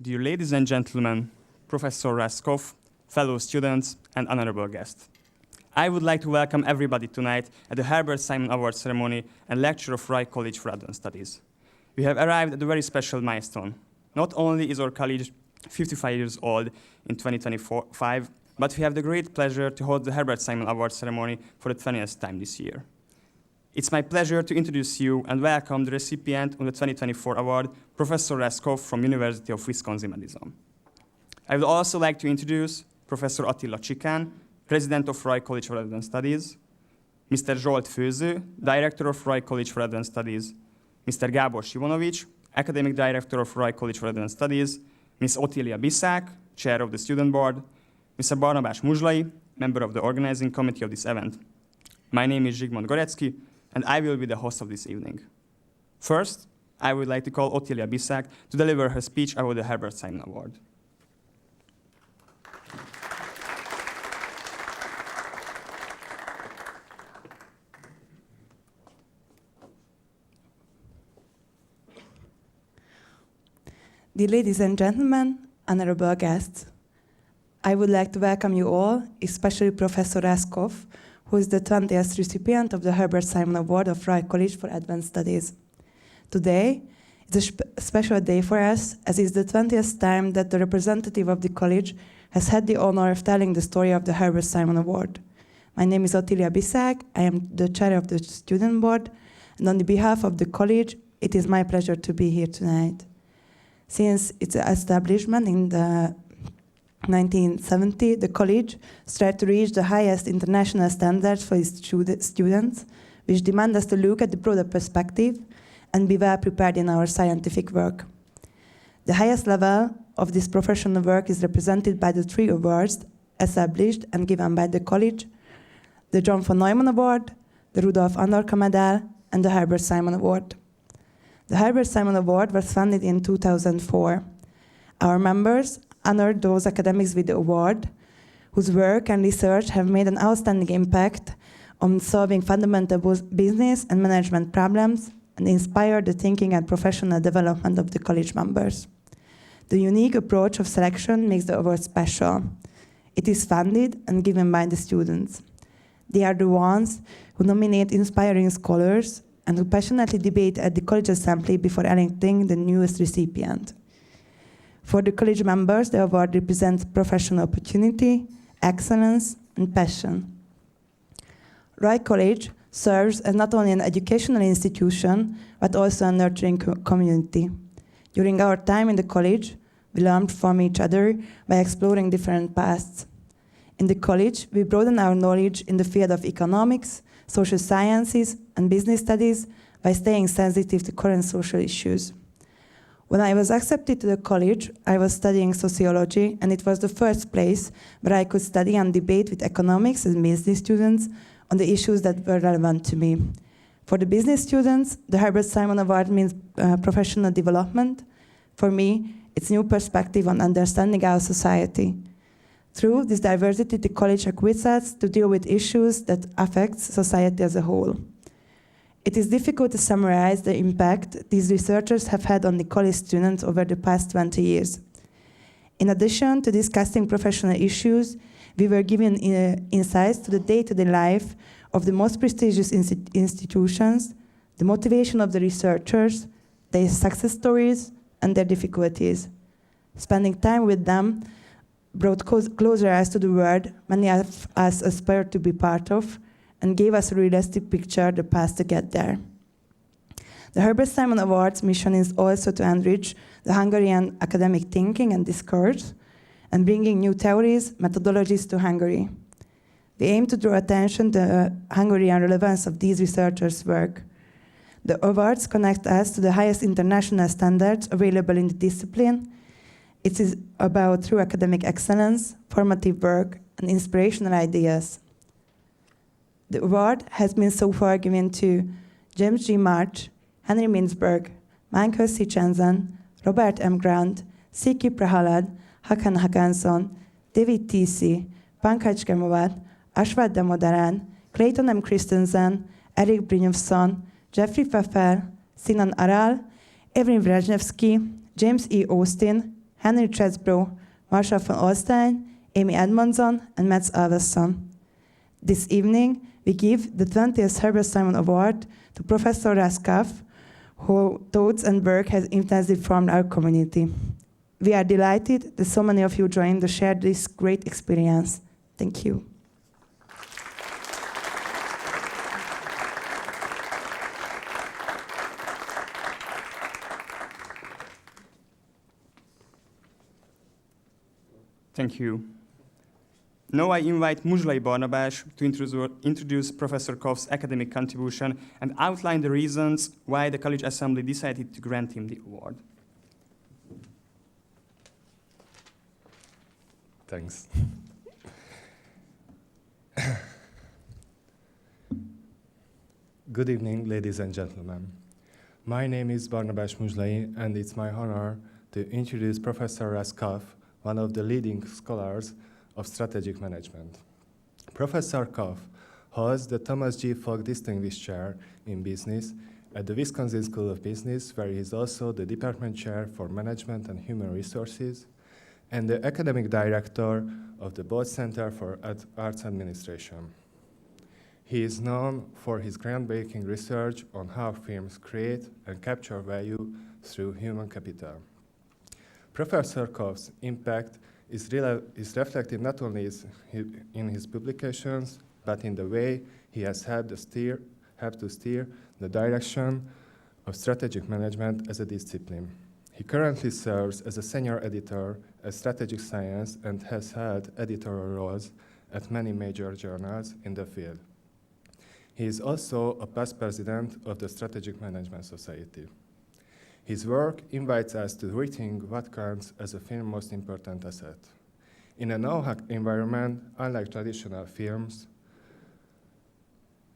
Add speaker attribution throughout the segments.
Speaker 1: Dear ladies and gentlemen, Professor Russ Coff, fellow students, and honorable guests. I would like to welcome everybody tonight at the Herbert Simon Award ceremony and lecture of Rajk College for Advanced Studies. We have arrived at a very special milestone. Not only is our college 55 years old in 2025, but we have the great pleasure to hold the Herbert Simon Award ceremony for the 20th time this year. It's my pleasure to introduce you and welcome the recipient of the 2024 award, Professor Russ Coff from University of Wisconsin-Madison. I would also like to introduce Professor Attila Csikán, President of Rajk College for Advanced Studies, Mr. Zsolt Főző, Director of Rajk College for Advanced Studies, Mr. Gábor Simonovics, Academic Director of Rajk College for Advanced Studies, Ms. Otília Biszák, Chair of the Student Board, Mr. Barnabás Muzslai, Member of the Organizing Committee of this event. My name is Zsigmond Gorecki, and I will be the host of this evening. First, I would like to call Otília Biszák to deliver her speech about the Herbert Simon Award.
Speaker 2: Dear ladies and gentlemen, honorable guests, I would like to welcome you all, especially Professor Russ Coff, who is the 20th recipient of the Herbert Simon Award of Rajk College for Advanced Studies. Today, it's a special day for us, as it's the 20th time that the representative of the college has had the honor of telling the story of the Herbert Simon Award. My name is Otília Biszák, I am the chair of the student board, and on the behalf of the college, it is my pleasure to be here tonight. Since its establishment in the 1970, the college strives to reach the highest international standards for its students, which demand us to look at the broader perspective and be well prepared in our scientific work. The highest level of this professional work is represented by the 3 awards established and given by the college: the John von Neumann Award, the Rudolf Andorka Medal, and the Herbert Simon Award. The Herbert Simon Award was founded in 2004. Our members honored those academics with the award whose work and research have made an outstanding impact on solving fundamental business and management problems and inspired the thinking and professional development of the college members. The unique approach of selection makes the award special. It is funded and given by the students. They are the ones who nominate inspiring scholars and who passionately debate at the college assembly before electing the newest recipient. For the college members, the award represents professional opportunity, excellence, and passion. Rajk College serves as not only an educational institution, but also a nurturing community. During our time in the college, we learned from each other by exploring different paths. In the college, we broaden our knowledge in the field of economics, social sciences, and business studies by staying sensitive to current social issues. When I was accepted to the college, I was studying sociology, and it was the first place where I could study and debate with economics and business students on the issues that were relevant to me. For the business students, the Herbert Simon Award means professional development. For me, it's new perspective on understanding our society. Through this diversity, the college equips us to deal with issues that affect society as a whole. It is difficult to summarize the impact these researchers have had on the college students over the past 20 years. In addition to discussing professional issues, we were given insights to the day-to-day life of the most prestigious institutions, the motivation of the researchers, their success stories, and their difficulties. Spending time with them brought closer eyes to the world many of us aspire to be part of, and gave us a realistic picture of the path to get there. The Herbert Simon Award's mission is also to enrich the Hungarian academic thinking and discourse, and bringing new theories, methodologies to Hungary. We aim to draw attention to the Hungarian relevance of these researchers' work. The awards connect us to the highest international standards available in the discipline. It is about true academic excellence, formative work, and inspirational ideas. The award has been so far given to James G. March, Henry Mintzberg, Michael C. Jensen, Robert M. Grant, Siki Prahalad, Hakan Hakanson, David T.C., Pankaj Kemovat, Ashwat Damodaran, Clayton M. Christensen, Eric Brynjolfsson, Jeffrey Pfeffer, Sinan Aral, Evren Brezhnevsky, James E. Austin, Henry Chesbrough, Marshall von Olstein, Amy Edmondson, and Mats Alvesson. This evening, we give the 20th Herbert Simon Award to Professor Russ Coff, whose thoughts and work has intensely formed our community. We are delighted that so many of you joined to share this great experience. Thank you.
Speaker 1: Thank you. Now I invite Muzslai Barnabás to introduce Professor Coff's academic contribution and outline the reasons why the College Assembly decided to grant him the award.
Speaker 3: Thanks. Good evening, ladies and gentlemen. My name is Barnabás Muzslai, and it's my honor to introduce Professor Russ Coff, one of the leading scholars of strategic management. Professor Coff holds the Thomas G. Falk Distinguished Chair in Business at the Wisconsin School of Business, where he is also the Department Chair for Management and Human Resources and the Academic Director of the Bode Center for Arts Administration. He is known for his groundbreaking research on how firms create and capture value through human capital. Professor Coff's impact is reflected not only in his publications, but in the way he has helped to steer the direction of strategic management as a discipline. He currently serves as a senior editor at Strategic Science and has held editorial roles at many major journals in the field. He is also a past president of the Strategic Management Society. His work invites us to rethink what counts as a firm's most important asset. In a no-hack environment, unlike traditional firms,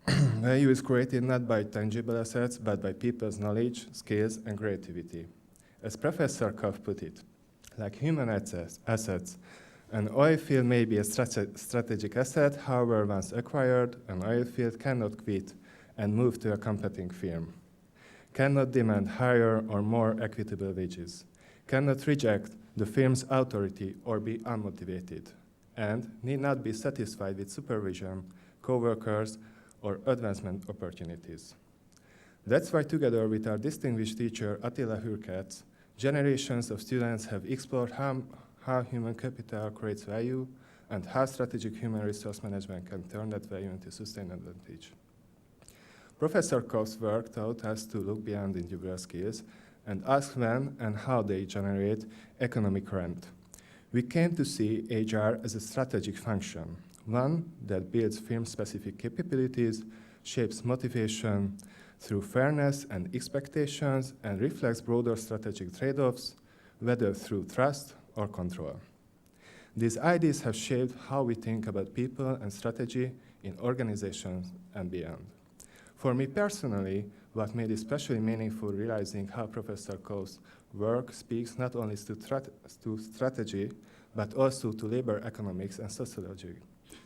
Speaker 3: value is created not by tangible assets, but by people's knowledge, skills, and creativity. As Professor Coff put it, like human assets, an oil field may be a strategic asset. However, once acquired, an oil field cannot quit and move to a competing firm, cannot demand higher or more equitable wages, cannot reject the firm's authority or be unmotivated, and need not be satisfied with supervision, co-workers, or advancement opportunities. That's why, together with our distinguished teacher, Attila Hürketz, generations of students have explored how human capital creates value and how strategic human resource management can turn that value into sustained advantage. Professor Coff's work taught us to look beyond individual skills and ask when and how they generate economic rent. We came to see HR as a strategic function, one that builds firm-specific capabilities, shapes motivation through fairness and expectations, and reflects broader strategic trade-offs, whether through trust or control. These ideas have shaped how we think about people and strategy in organizations and beyond. For me personally, what made it especially meaningful realizing how Professor Coff's work speaks not only to strategy, but also to labor economics and sociology,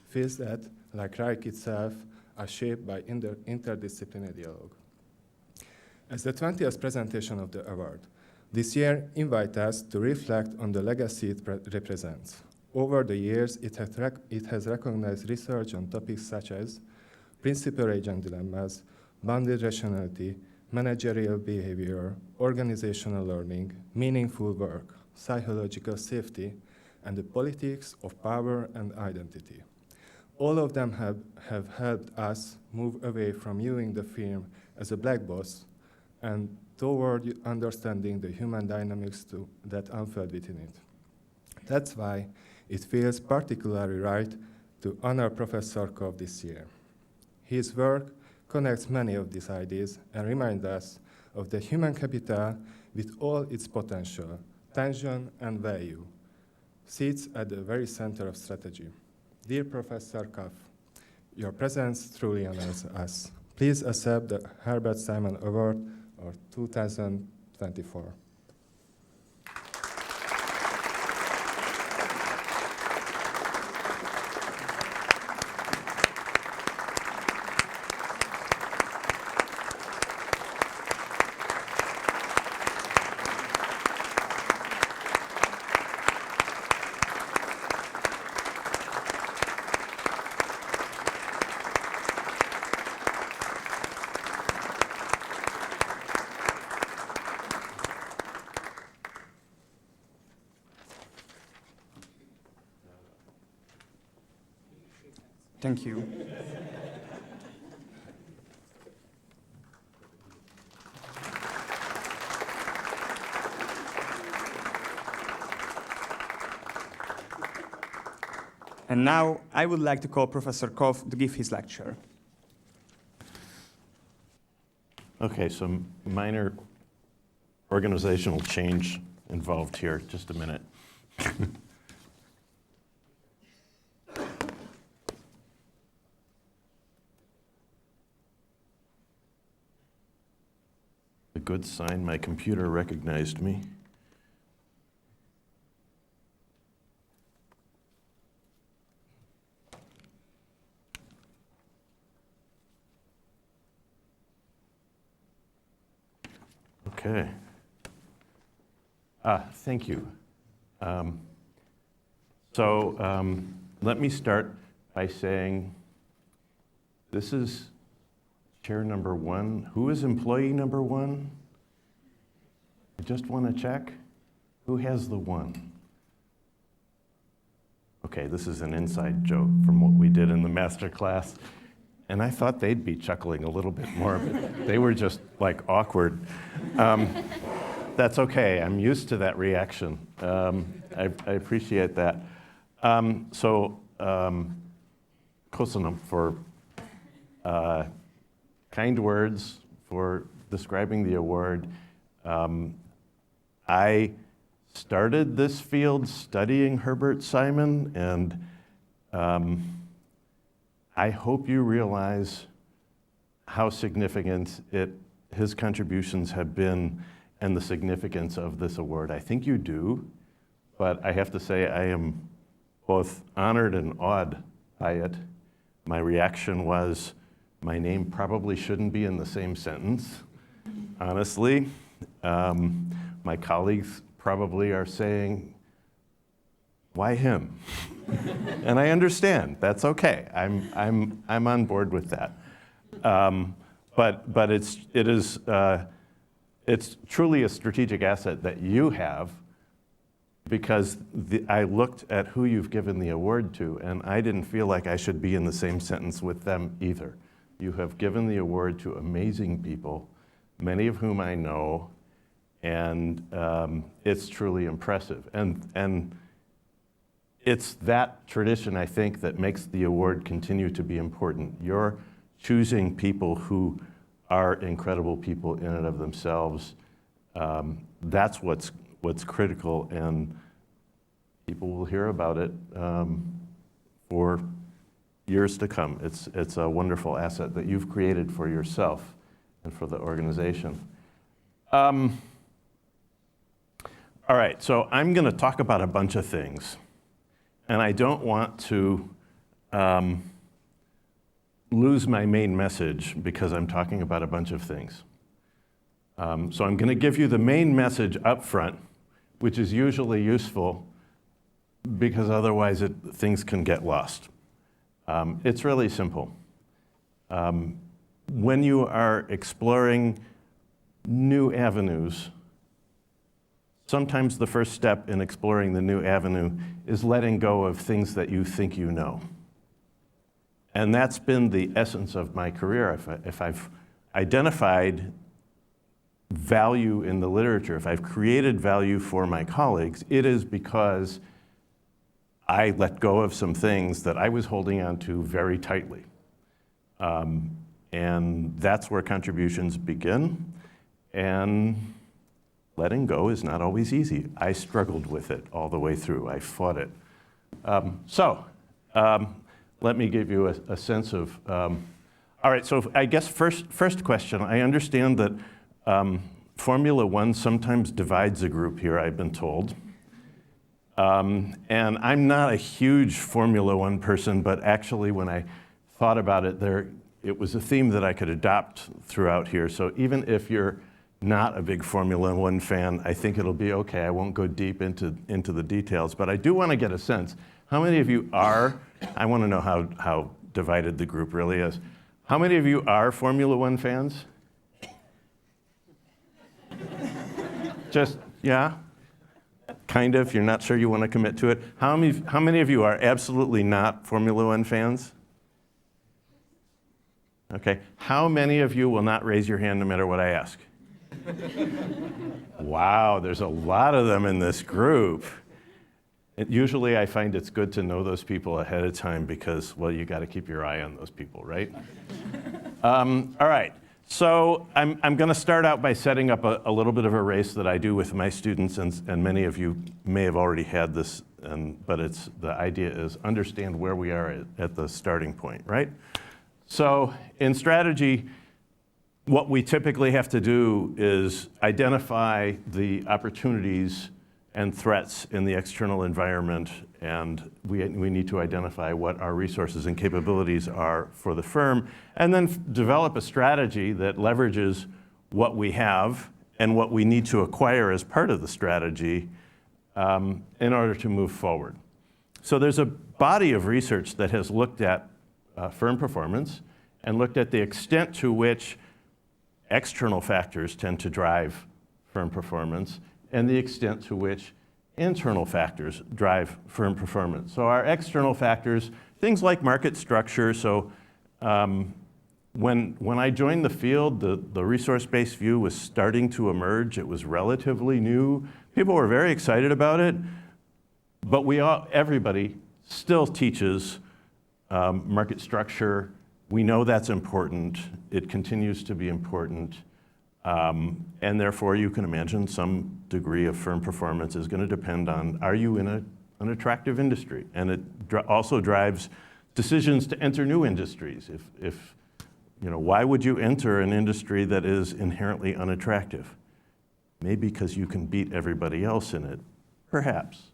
Speaker 3: fields that, like Rajk itself, are shaped by interdisciplinary dialogue. As the 20th presentation of the award, this year invites us to reflect on the legacy it represents. Over the years, it has recognized research on topics such as principal-agent dilemmas, bounded rationality, managerial behavior, organizational learning, meaningful work, psychological safety, and the politics of power and identity. All of them have helped us move away from viewing the firm as a black box and toward understanding the human dynamics that unfold within it. That's why it feels particularly right to honor Professor Coff this year. His work connects many of these ideas and reminds us of the human capital with all its potential, tension, and value, sits at the very center of strategy. Dear Professor Coff, your presence truly honors us. Please accept the Herbert Simon Award of 2024.
Speaker 1: Thank you. And now I would like to call Professor Coff to give his lecture.
Speaker 4: Okay, some minor organizational change involved here. Just a minute. A good sign my computer recognized me. Okay. Thank you. Let me start by saying this is chair number 1. Who is employee number 1? I just want to check. Who has the 1? Okay, this is an inside joke from what we did in the master class. And I thought they'd be chuckling a little bit more, but they were just like awkward. That's okay, I'm used to that reaction. I appreciate that. Kosanam for kind words, for describing the award. I started this field studying Herbert Simon, and I hope you realize how significant his contributions have been and the significance of this award. I think you do, but I have to say I am both honored and awed by it. My reaction was, my name probably shouldn't be in the same sentence, honestly. My colleagues probably are saying, why him? And I understand, that's okay. I'm on board with that. But it's truly a strategic asset that you have, because I looked at who you've given the award to, and I didn't feel like I should be in the same sentence with them either. You have given the award to amazing people, many of whom I know, and it's truly impressive. And it's that tradition, I think, that makes the award continue to be important. You're choosing people who are incredible people in and of themselves. That's what's critical, and people will hear about it for years to come. It's a wonderful asset that you've created for yourself and for the organization. All right, so I'm going to talk about a bunch of things, and I don't want to lose my main message because I'm talking about a bunch of things. So I'm going to give you the main message up front, which is usually useful because otherwise things can get lost. It's really simple. When you are exploring new avenues, sometimes the first step in exploring the new avenue is letting go of things that you think you know. And that's been the essence of my career. If I've identified value in the literature, if I've created value for my colleagues, it is because I let go of some things that I was holding on to very tightly. And that's where contributions begin. And letting go is not always easy. I struggled with it all the way through. I fought it. Let me give you a sense of, all right, so I guess first question, I understand that Formula One sometimes divides a group here, I've been told. And I'm not a huge Formula One person, but actually when I thought about it, it was a theme that I could adopt throughout here. So even if you're not a big Formula One fan, I think it'll be okay. I won't go deep into the details, but I do want to get a sense. How many of you are, I want to know how divided the group really is. How many of you are Formula One fans? Just, yeah? Kind of, you're not sure you want to commit to it. How many of you are absolutely not Formula One fans? Okay, how many of you will not raise your hand no matter what I ask? Wow, there's a lot of them in this group. Usually I find it's good to know those people ahead of time because, well, you got to keep your eye on those people, right? All right, so I'm going to start out by setting up a little bit of a race that I do with my students, and many of you may have already had this, but the idea is understand where we are at the starting point, right? So in strategy, what we typically have to do is identify the opportunities and threats in the external environment, and we need to identify what our resources and capabilities are for the firm, and then develop a strategy that leverages what we have and what we need to acquire as part of the strategy in order to move forward. So there's a body of research that has looked at firm performance and looked at the extent to which external factors tend to drive firm performance and the extent to which internal factors drive firm performance. So our external factors, things like market structure. So when I joined the field, the resource-based view was starting to emerge. It was relatively new. People were very excited about it, but everybody still teaches market structure. We know that's important. It continues to be important. And therefore, you can imagine some degree of firm performance is going to depend on, are you in an attractive industry? And it also drives decisions to enter new industries. If why would you enter an industry that is inherently unattractive? Maybe because you can beat everybody else in it, perhaps.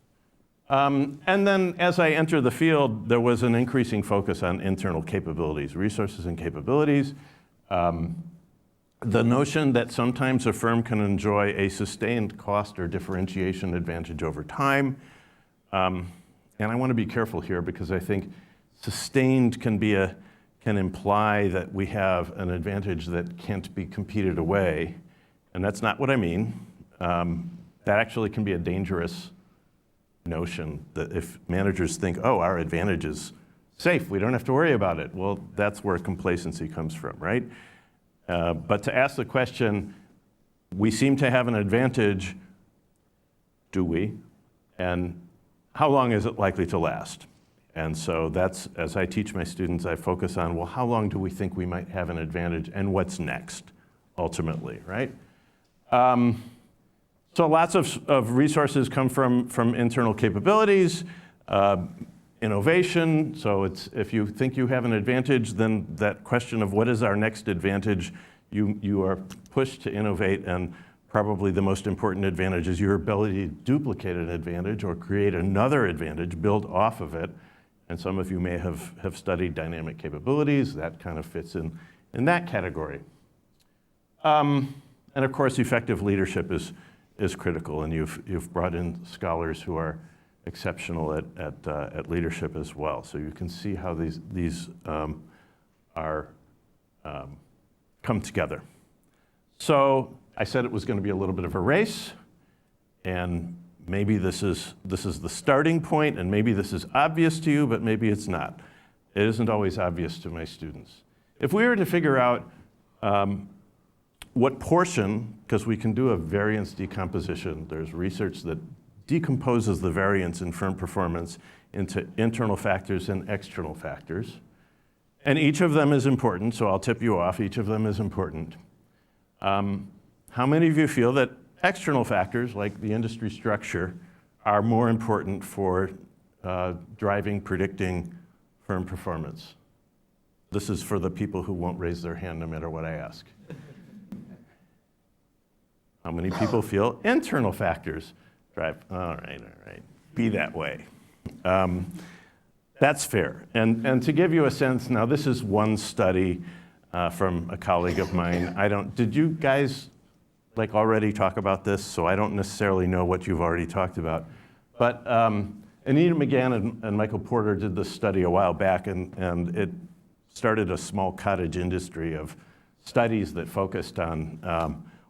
Speaker 4: And then as I entered the field, there was an increasing focus on internal capabilities, resources and capabilities. The notion that sometimes a firm can enjoy a sustained cost or differentiation advantage over time. And I want to be careful here because I think sustained can imply that we have an advantage that can't be competed away. And that's not what I mean. That actually can be a dangerous notion, that if managers think, oh, our advantage is safe, we don't have to worry about it. Well, that's where complacency comes from, right? But to ask the question, we seem to have an advantage, do we? And how long is it likely to last? And so that's, as I teach my students, I focus on, well, how long do we think we might have an advantage and what's next, ultimately, right? So lots of resources come from internal capabilities, innovation. So if you think you have an advantage, then that question of what is our next advantage, you are pushed to innovate, and probably the most important advantage is your ability to duplicate an advantage or create another advantage, build off of it. And some of you may have studied dynamic capabilities. That kind of fits in that category. And of course, effective leadership is critical, and you've brought in scholars who are exceptional at leadership as well. So you can see how these come together. So I said it was going to be a little bit of a race, and maybe this is the starting point, and maybe this is obvious to you, but maybe it's not. It isn't always obvious to my students. If we were to figure out what portion, because we can do a variance decomposition, there's research that decomposes the variance in firm performance into internal factors and external factors. And each of them is important, so I'll tip you off, each of them is important. How many of you feel that external factors, like the industry structure, are more important for driving, predicting firm performance? This is for the people who won't raise their hand no matter what I ask. How many people feel internal factors drive? All right, be that way. That's fair. And to give you a sense, now this is one study from a colleague of mine. Did you guys already talk about this? So I don't necessarily know what you've already talked about. But Anita McGann and Michael Porter did this study a while back, and it started a small cottage industry of studies that focused on,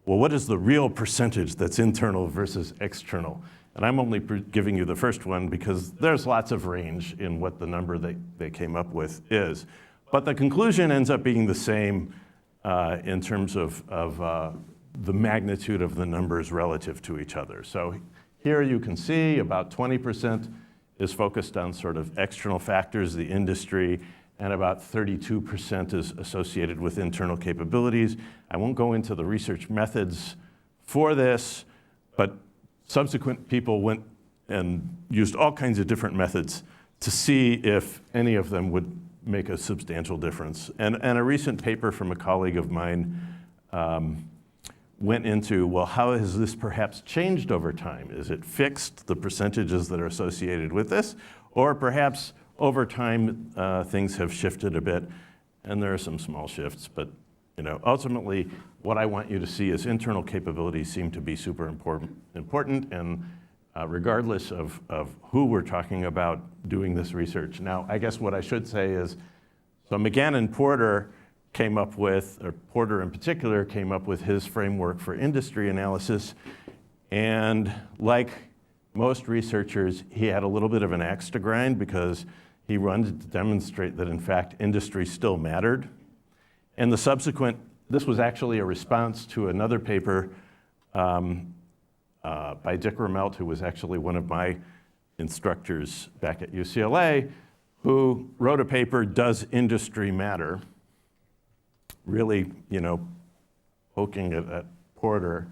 Speaker 4: well, what is the real percentage that's internal versus external? And I'm only giving you the first one because there's lots of range in what the number they came up with is. But the conclusion ends up being the same in terms of the magnitude of the numbers relative to each other. So here you can see about 20% is focused on sort of external factors, the industry, and about 32% is associated with internal capabilities. I won't go into the research methods for this, but subsequent people went and used all kinds of different methods to see if any of them would make a substantial difference. And a recent paper from a colleague of mine went into, well, how has this perhaps changed over time? Is it fixed, the percentages that are associated with this? Or perhaps over time, things have shifted a bit, and there are some small shifts, but ultimately, what I want you to see is internal capabilities seem to be super important, and regardless of who we're talking about doing this research. Now, I guess what I should say is, so McGann and Porter came up with, or Porter in particular, came up with his framework for industry analysis, and like most researchers, he had a little bit of an axe to grind because he wanted to demonstrate that, in fact, industry still mattered. And the subsequent, this was actually a response to another paper by Dick Ramelt, who was actually one of my instructors back at UCLA, who wrote a paper, Does Industry Matter? Really, poking at Porter.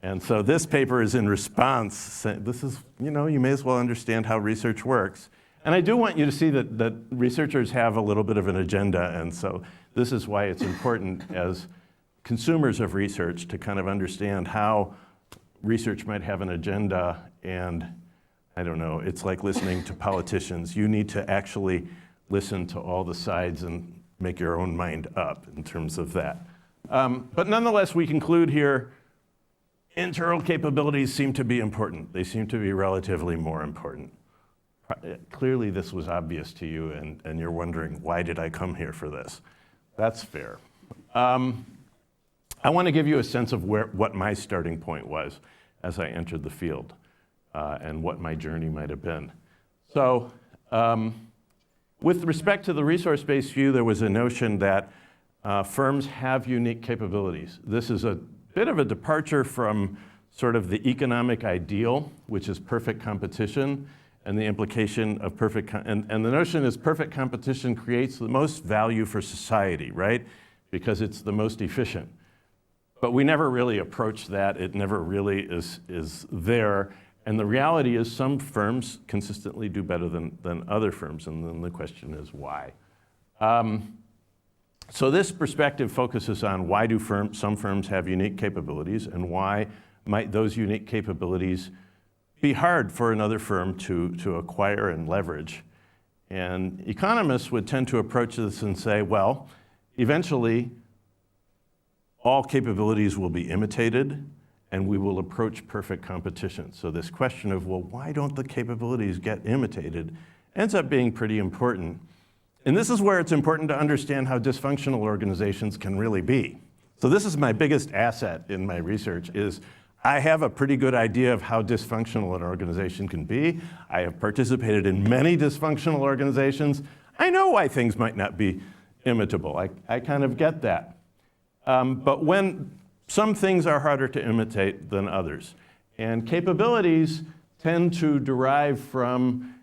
Speaker 4: And so this paper is in response, saying, this is, you may as well understand how research works. And I do want you to see that researchers have a little bit of an agenda, and so this is why it's important as consumers of research to kind of understand how research might have an agenda, and I don't know, it's like listening to politicians. You need to actually listen to all the sides and make your own mind up in terms of that. But nonetheless, we conclude here, internal capabilities seem to be important. They seem to be relatively more important. Clearly this was obvious to you, and you're wondering, why did I come here for this? That's fair. I want to give you a sense of what my starting point was as I entered the field, and what my journey might have been. So with respect to the resource-based view, there was a notion that firms have unique capabilities. This is a bit of a departure from sort of the economic ideal, which is perfect competition, and the implication of and the notion is perfect competition creates the most value for society, right? Because it's the most efficient. But we never really approach that. It never really is there. And the reality is some firms consistently do better than other firms, and then the question is why? So this perspective focuses on why do some firms have unique capabilities, and why might those unique capabilities be hard for another firm to acquire and leverage. And economists would tend to approach this and say, well, eventually all capabilities will be imitated, and we will approach perfect competition. So this question of, well, why don't the capabilities get imitated, ends up being pretty important. And this is where it's important to understand how dysfunctional organizations can really be. So this is my biggest asset in my research, is I have a pretty good idea of how dysfunctional an organization can be. I have participated in many dysfunctional organizations. I know why things might not be imitable. I kind of get that. But when some things are harder to imitate than others, and capabilities tend to derive from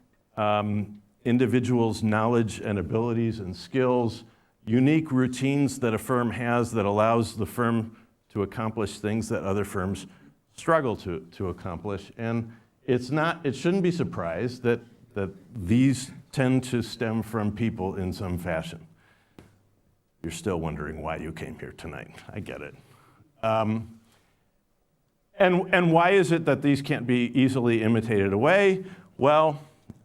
Speaker 4: individuals' knowledge and abilities and skills, unique routines that a firm has that allows the firm to accomplish things that other firms struggle to accomplish. And it shouldn't be surprised that these tend to stem from people in some fashion. You're still wondering why you came here tonight. I get it. And why is it that these can't be easily imitated away? Well,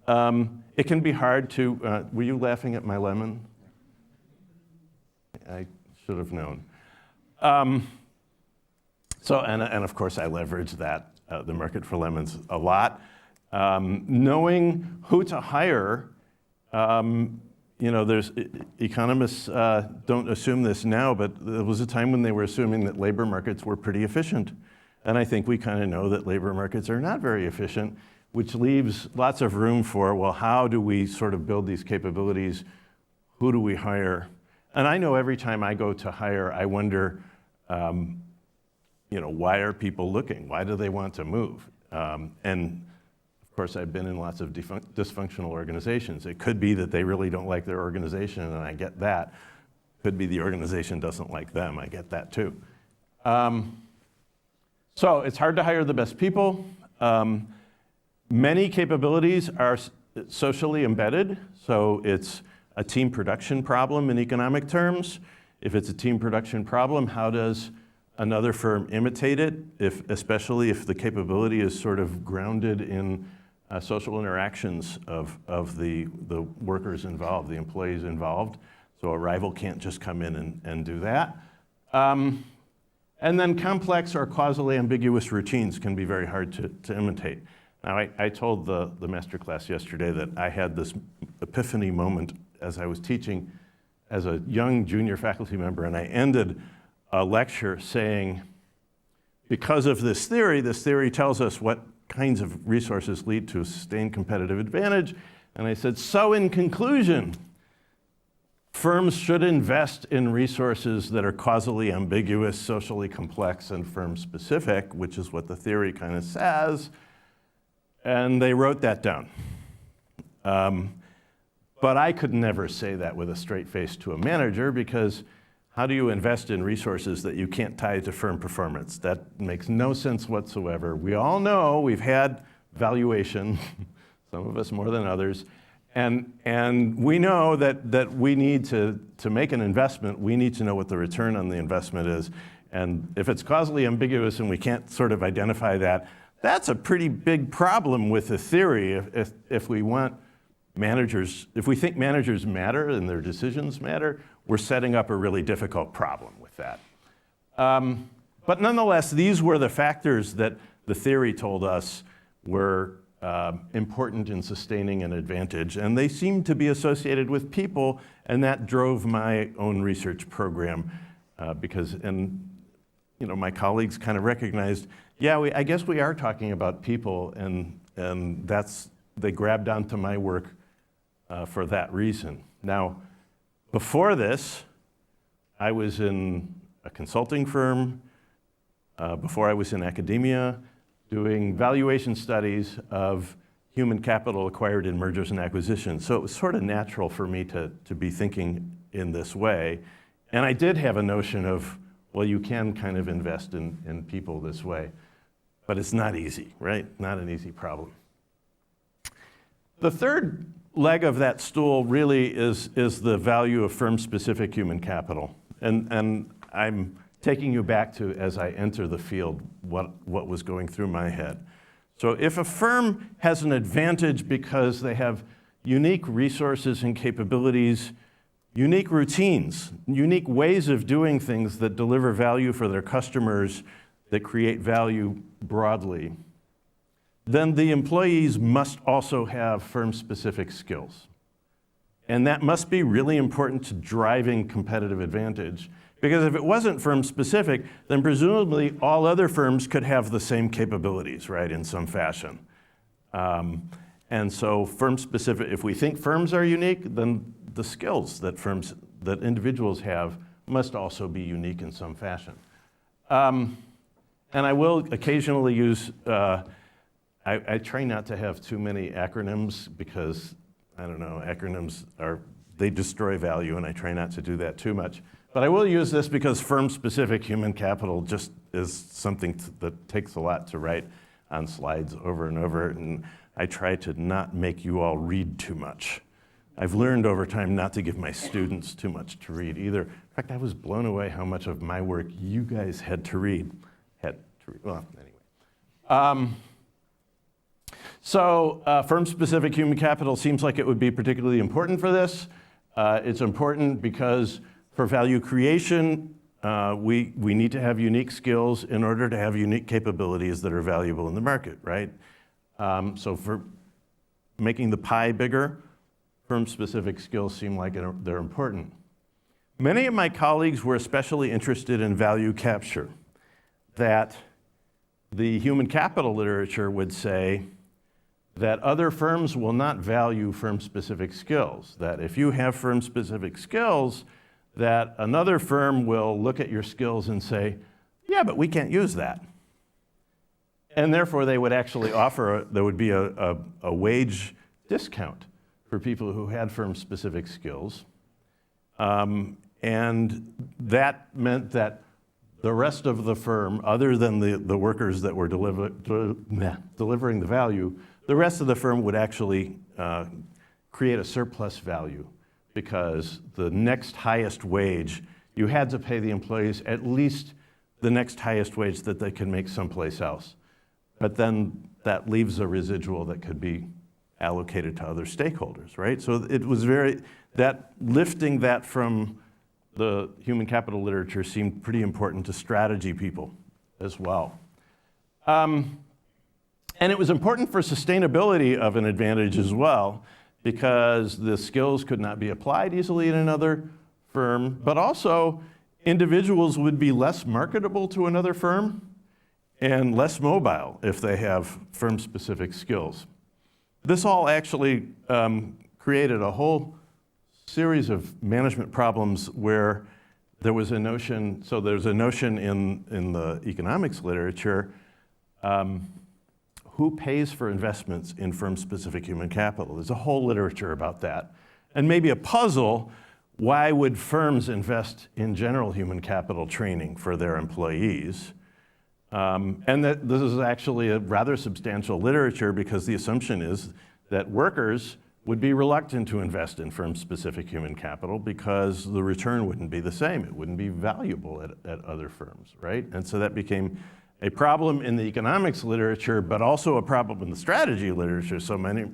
Speaker 4: it can be hard to, were you laughing at my lemon? I should have known. So, and of course I leverage that, the market for lemons, a lot. Knowing who to hire, there's economists don't assume this now, but there was a time when they were assuming that labor markets were pretty efficient. And I think we kind of know that labor markets are not very efficient, which leaves lots of room for, well, how do we sort of build these capabilities? who do we hire? And I know every time I go to hire, I wonder, why are people looking? Why do they want to move? And of course, I've been in lots of dysfunctional organizations. It could be that they really don't like their organization, and I get that. Could be the organization doesn't like them. I get that too. So it's hard to hire the best people. Many capabilities are socially embedded, so it's a team production problem in economic terms. If it's a team production problem, how does another firm imitate it, especially if the capability is sort of grounded in social interactions of the workers involved, the employees involved. So a rival can't just come in and do that. And then complex or causally ambiguous routines can be very hard to imitate. Now, I told the master class yesterday that I had this epiphany moment as I was teaching as a young junior faculty member, and I ended a lecture saying, because of this theory tells us what kinds of resources lead to sustained competitive advantage. And I said, so in conclusion, firms should invest in resources that are causally ambiguous, socially complex, and firm-specific, which is what the theory kind of says. And they wrote that down. But I could never say that with a straight face to a manager, because how do you invest in resources that you can't tie to firm performance? That makes no sense whatsoever. We all know we've had valuation, some of us more than others, and we know that we need to make an investment, we need to know what the return on the investment is. And if it's causally ambiguous and we can't sort of identify that, that's a pretty big problem with the theory. If we want managers, if we think managers matter and their decisions matter, we're setting up a really difficult problem with that. But nonetheless, these were the factors that the theory told us were important in sustaining an advantage, and they seemed to be associated with people, and that drove my own research program because my colleagues kind of recognized, yeah, I guess we are talking about people, and they grabbed onto my work for that reason. Now, before this, I was in a consulting firm. Before I was in academia, doing valuation studies of human capital acquired in mergers and acquisitions. So it was sort of natural for me to be thinking in this way. And I did have a notion of, well, you can kind of invest in people this way. But it's not easy, right? Not an easy problem. The third leg of that stool really is the value of firm-specific human capital. And I'm taking you back to, as I enter the field, what was going through my head. So if a firm has an advantage because they have unique resources and capabilities, unique routines, unique ways of doing things that deliver value for their customers, that create value broadly, then the employees must also have firm-specific skills. And that must be really important to driving competitive advantage, because if it wasn't firm-specific, then presumably all other firms could have the same capabilities, right, in some fashion. And so firm-specific, if we think firms are unique, then the skills that individuals have must also be unique in some fashion. And I will occasionally use, I try not to have too many acronyms because, I don't know, acronyms they destroy value, and I try not to do that too much. But I will use this because firm-specific human capital just is something that takes a lot to write on slides over and over, and I try to not make you all read too much. I've learned over time not to give my students too much to read either. In fact, I was blown away how much of my work you guys had to read. Well, anyway. So firm-specific human capital seems like it would be particularly important for this. It's important because for value creation, we need to have unique skills in order to have unique capabilities that are valuable in the market, right? So for making the pie bigger, firm-specific skills seem like they're important. Many of my colleagues were especially interested in value capture, that the human capital literature would say that other firms will not value firm-specific skills, that if you have firm-specific skills, that another firm will look at your skills and say, yeah, but we can't use that. And therefore, they would actually offer, there would be a wage discount for people who had firm-specific skills. And that meant that the rest of the firm, other than the workers that were delivering the value, the rest of the firm would actually create a surplus value, because the next highest wage, you had to pay the employees at least the next highest wage that they could make someplace else. But then that leaves a residual that could be allocated to other stakeholders, right? So it was lifting that from the human capital literature seemed pretty important to strategy people as well. And it was important for sustainability of an advantage as well, because the skills could not be applied easily in another firm, but also individuals would be less marketable to another firm and less mobile if they have firm-specific skills. This all actually created a whole series of management problems where there was a notion, so there's a notion in the economics literature, who pays for investments in firm-specific human capital? There's a whole literature about that. And maybe a puzzle, why would firms invest in general human capital training for their employees? And that this is actually a rather substantial literature, because the assumption is that workers would be reluctant to invest in firm-specific human capital because the return wouldn't be the same. It wouldn't be valuable at other firms, right? And so that became a problem in the economics literature, but also a problem in the strategy literature. So many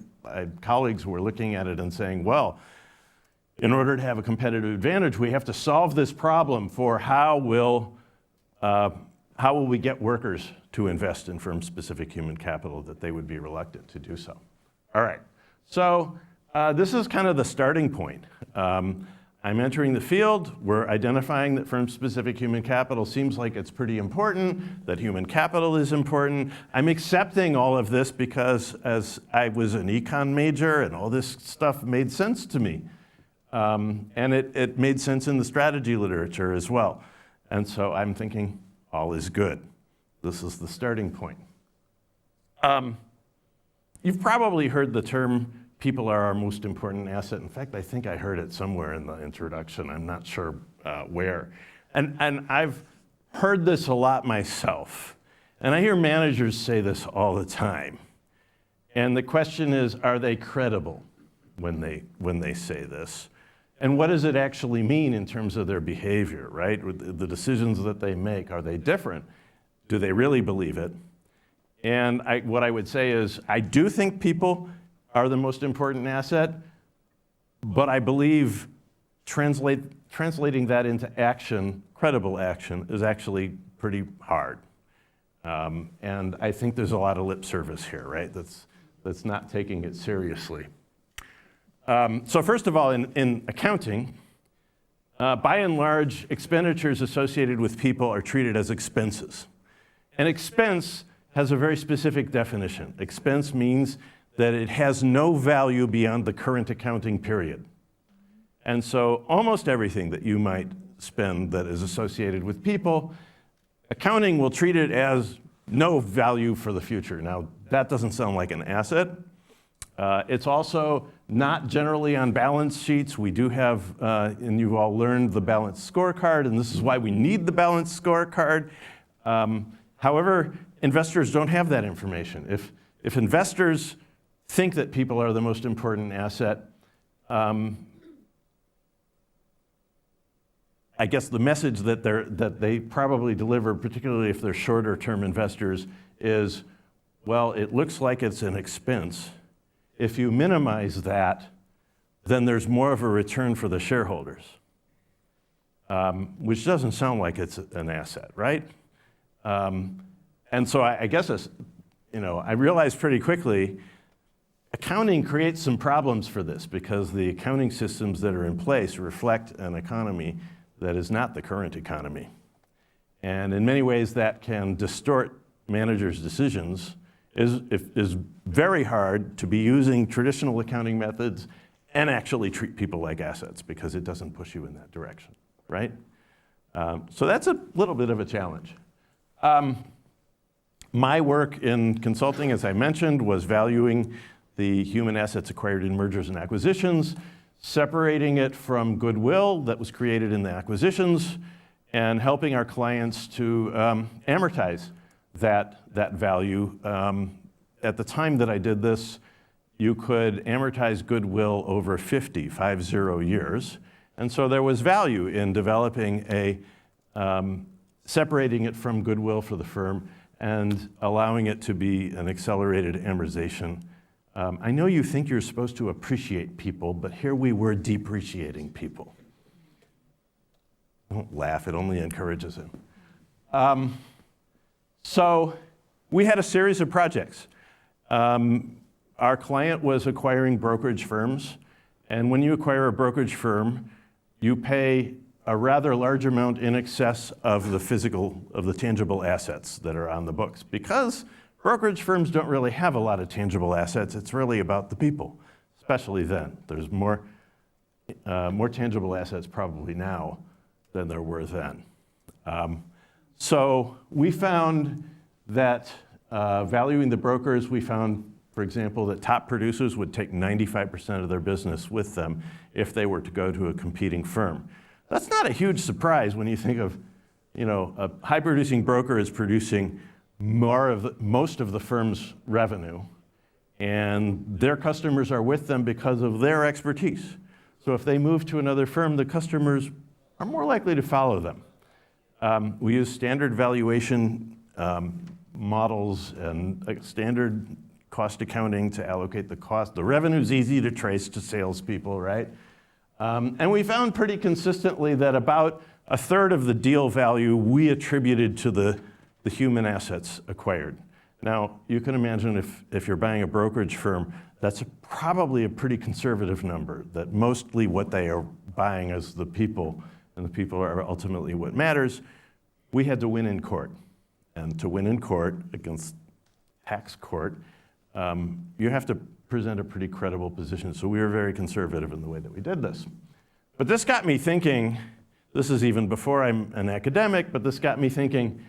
Speaker 4: colleagues were looking at it and saying, well, in order to have a competitive advantage, we have to solve this problem for how will we get workers to invest in firm-specific human capital, that they would be reluctant to do so. All right, so this is kind of the starting point. I'm entering the field. We're identifying that firm-specific human capital seems like it's pretty important, that human capital is important. I'm accepting all of this because as I was an econ major and all this stuff made sense to me. And it made sense in the strategy literature as well. And so I'm thinking, all is good. This is the starting point. You've probably heard the term, people are our most important asset. In fact, I think I heard it somewhere in the introduction. I'm not sure where. And I've heard this a lot myself. And I hear managers say this all the time. And the question is, are they credible when they say this? And what does it actually mean in terms of their behavior, right? The decisions that they make, are they different? Do they really believe it? And what I would say is, I do think people are the most important asset, but I believe translating that into action, credible action, is actually pretty hard. And I think there's a lot of lip service here, right? That's not taking it seriously. So first of all, in accounting, by and large, expenditures associated with people are treated as expenses. And expense has a very specific definition. Expense means that it has no value beyond the current accounting period. And so almost everything that you might spend that is associated with people, accounting will treat it as no value for the future. Now, that doesn't sound like an asset. It's also not generally on balance sheets. We do have, and you've all learned, the balanced scorecard, and this is why we need the balanced scorecard. However, investors don't have that information. If investors think that people are the most important asset, I guess the message that they probably deliver, particularly if they're shorter-term investors, is, well, it looks like it's an expense. If you minimize that, then there's more of a return for the shareholders, which doesn't sound like it's an asset, right? And so I guess, I realized pretty quickly, accounting creates some problems for this, because the accounting systems that are in place reflect an economy that is not the current economy. And in many ways, that can distort managers' decisions is very hard to be using traditional accounting methods and actually treat people like assets, because it doesn't push you in that direction, right? So that's a little bit of a challenge. My work in consulting, as I mentioned, was valuing the human assets acquired in mergers and acquisitions, separating it from goodwill that was created in the acquisitions, and helping our clients to amortize that value. At the time that I did this, you could amortize goodwill over 50 years. And so there was value in developing separating it from goodwill for the firm and allowing it to be an accelerated amortization. I know you think you're supposed to appreciate people, but here we were depreciating people. Don't laugh, it only encourages it. So we had a series of projects. Our client was acquiring brokerage firms, and when you acquire a brokerage firm, you pay a rather large amount in excess of the tangible assets that are on the books, because brokerage firms don't really have a lot of tangible assets. It's really about the people, especially then. There's more tangible assets probably now than there were then. So we found that valuing the brokers, we found, for example, that top producers would take 95% of their business with them if they were to go to a competing firm. That's not a huge surprise when you think of, a high-producing broker is producing most of the firm's revenue, and their customers are with them because of their expertise. So if they move to another firm, the customers are more likely to follow them. We use standard valuation models and standard cost accounting to allocate the cost. The revenue's easy to trace to salespeople, right? And we found pretty consistently that about a third of the deal value we attributed to the human assets acquired. Now, you can imagine if you're buying a brokerage firm, that's probably a pretty conservative number, that mostly what they are buying is the people, and the people are ultimately what matters. We had to win in court. And to win in court against tax court, you have to present a pretty credible position. So we were very conservative in the way that we did this. But this got me thinking, this is even before I'm an academic, but this got me thinking,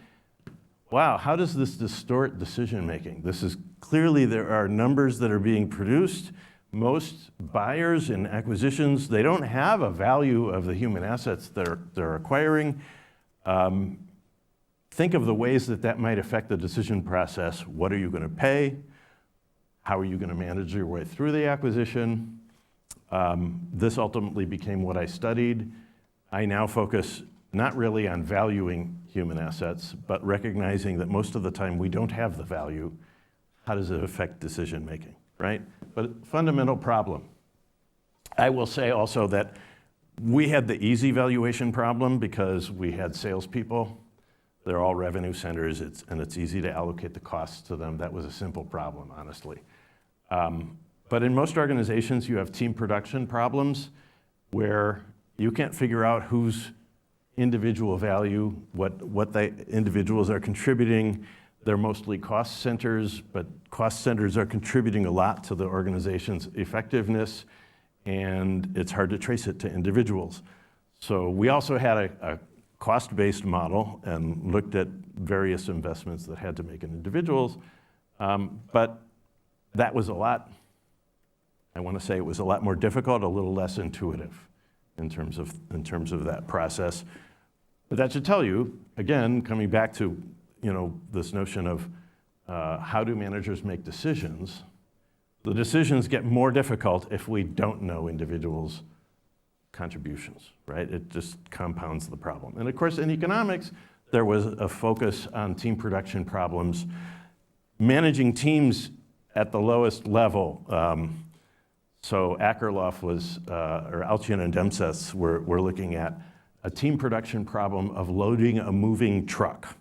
Speaker 4: wow, how does this distort decision making? This is clearly, there are numbers that are being produced. Most buyers in acquisitions, they don't have a value of the human assets they're acquiring. Think of the ways that might affect the decision process. What are you going to pay? How are you going to manage your way through the acquisition? This ultimately became what I studied. I now focus not really on valuing human assets, but recognizing that most of the time we don't have the value. How does it affect decision making, right? But fundamental problem. I will say also that we had the easy valuation problem because we had salespeople. They're all revenue centers, and it's easy to allocate the costs to them. That was a simple problem, honestly. But in most organizations, you have team production problems where you can't figure out whose individual value, what the individuals are contributing. They're mostly cost centers, but cost centers are contributing a lot to the organization's effectiveness, and it's hard to trace it to individuals. So we also had a cost-based model and looked at various investments that had to make in individuals, but that was I want to say it was a lot more difficult, a little less intuitive in terms of that process. But that should tell you, again, coming back to this notion of how do managers make decisions. The decisions get more difficult if we don't know individuals' contributions, right? It just compounds the problem. And of course, in economics, there was a focus on team production problems, managing teams at the lowest level. So Akerlof or Alchian and Demseth were looking at a team production problem of loading a moving truck.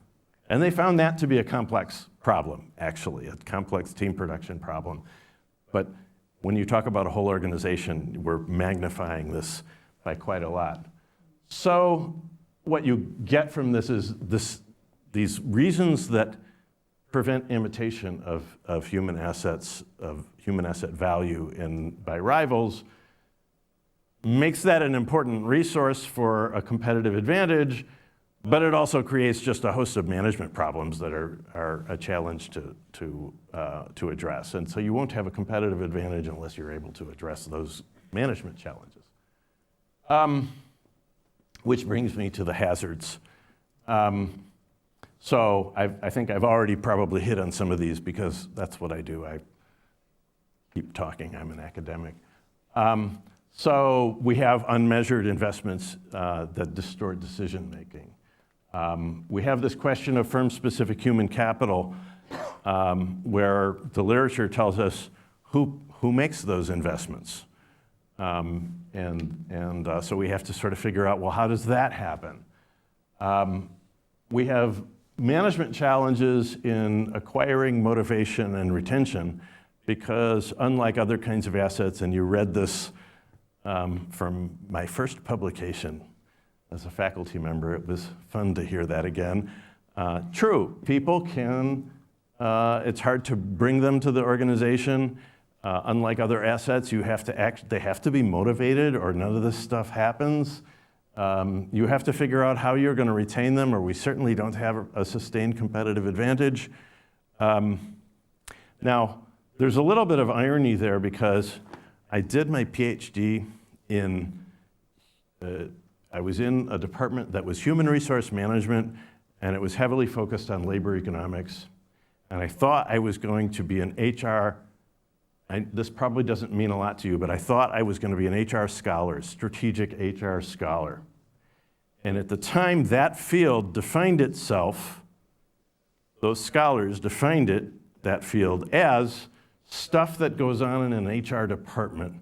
Speaker 4: And they found that to be a complex problem, actually, a complex team production problem. But when you talk about a whole organization, we're magnifying this by quite a lot. So what you get from this is these reasons that prevent imitation of human assets, of human asset value by rivals, makes that an important resource for a competitive advantage, but it also creates just a host of management problems that are a challenge to address. And so you won't have a competitive advantage unless you're able to address those management challenges. Which brings me to the hazards. So I think I've already probably hit on some of these because that's what I do. I keep talking, I'm an academic. So we have unmeasured investments that distort decision making. We have this question of firm-specific human capital where the literature tells us who makes those investments. So we have to sort of figure out, well, how does that happen? We have management challenges in acquiring motivation and retention because unlike other kinds of assets, and you read this from my first publication as a faculty member, it was fun to hear that again. True, people can, it's hard to bring them to the organization. Unlike other assets, they have to be motivated or none of this stuff happens. You have to figure out how you're going to retain them, or we certainly don't have a sustained competitive advantage. Now, there's a little bit of irony there because I did my PhD I was in a department that was human resource management, and it was heavily focused on labor economics. And I thought I was going to be an HR, this probably doesn't mean a lot to you, but I thought I was going to be an HR scholar, strategic HR scholar. And at the time, that field defined itself, those scholars defined that field as stuff that goes on in an HR department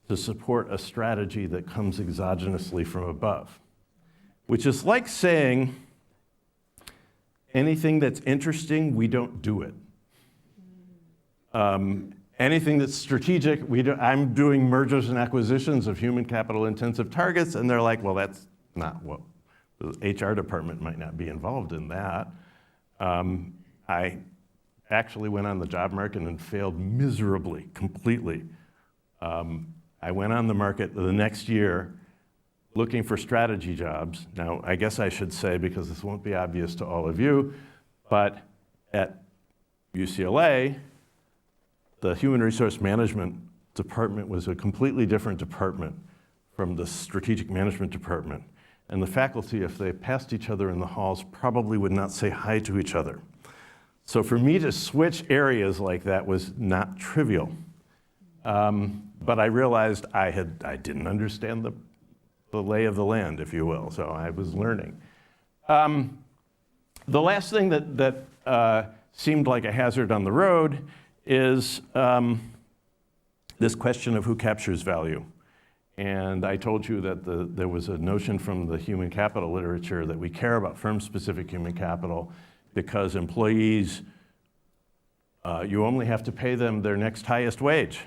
Speaker 4: to support a strategy that comes exogenously from above, which is like saying anything that's interesting, we don't do it. Anything that's strategic, I'm doing mergers and acquisitions of human capital intensive targets, and they're like, well, that's not what, the HR department might not be involved in that. I actually went on the job market and failed miserably, completely. I went on the market the next year looking for strategy jobs. Now, I guess I should say, because this won't be obvious to all of you, but at UCLA, the human resource management department was a completely different department from the strategic management department. And the faculty, if they passed each other in the halls, probably would not say hi to each other. So for me to switch areas like that was not trivial. But I realized I didn't understand the lay of the land, if you will, so I was learning. The last thing that seemed like a hazard on the road is this question of who captures value. And I told you that there was a notion from the human capital literature that we care about firm-specific human capital because employees, you only have to pay them their next highest wage.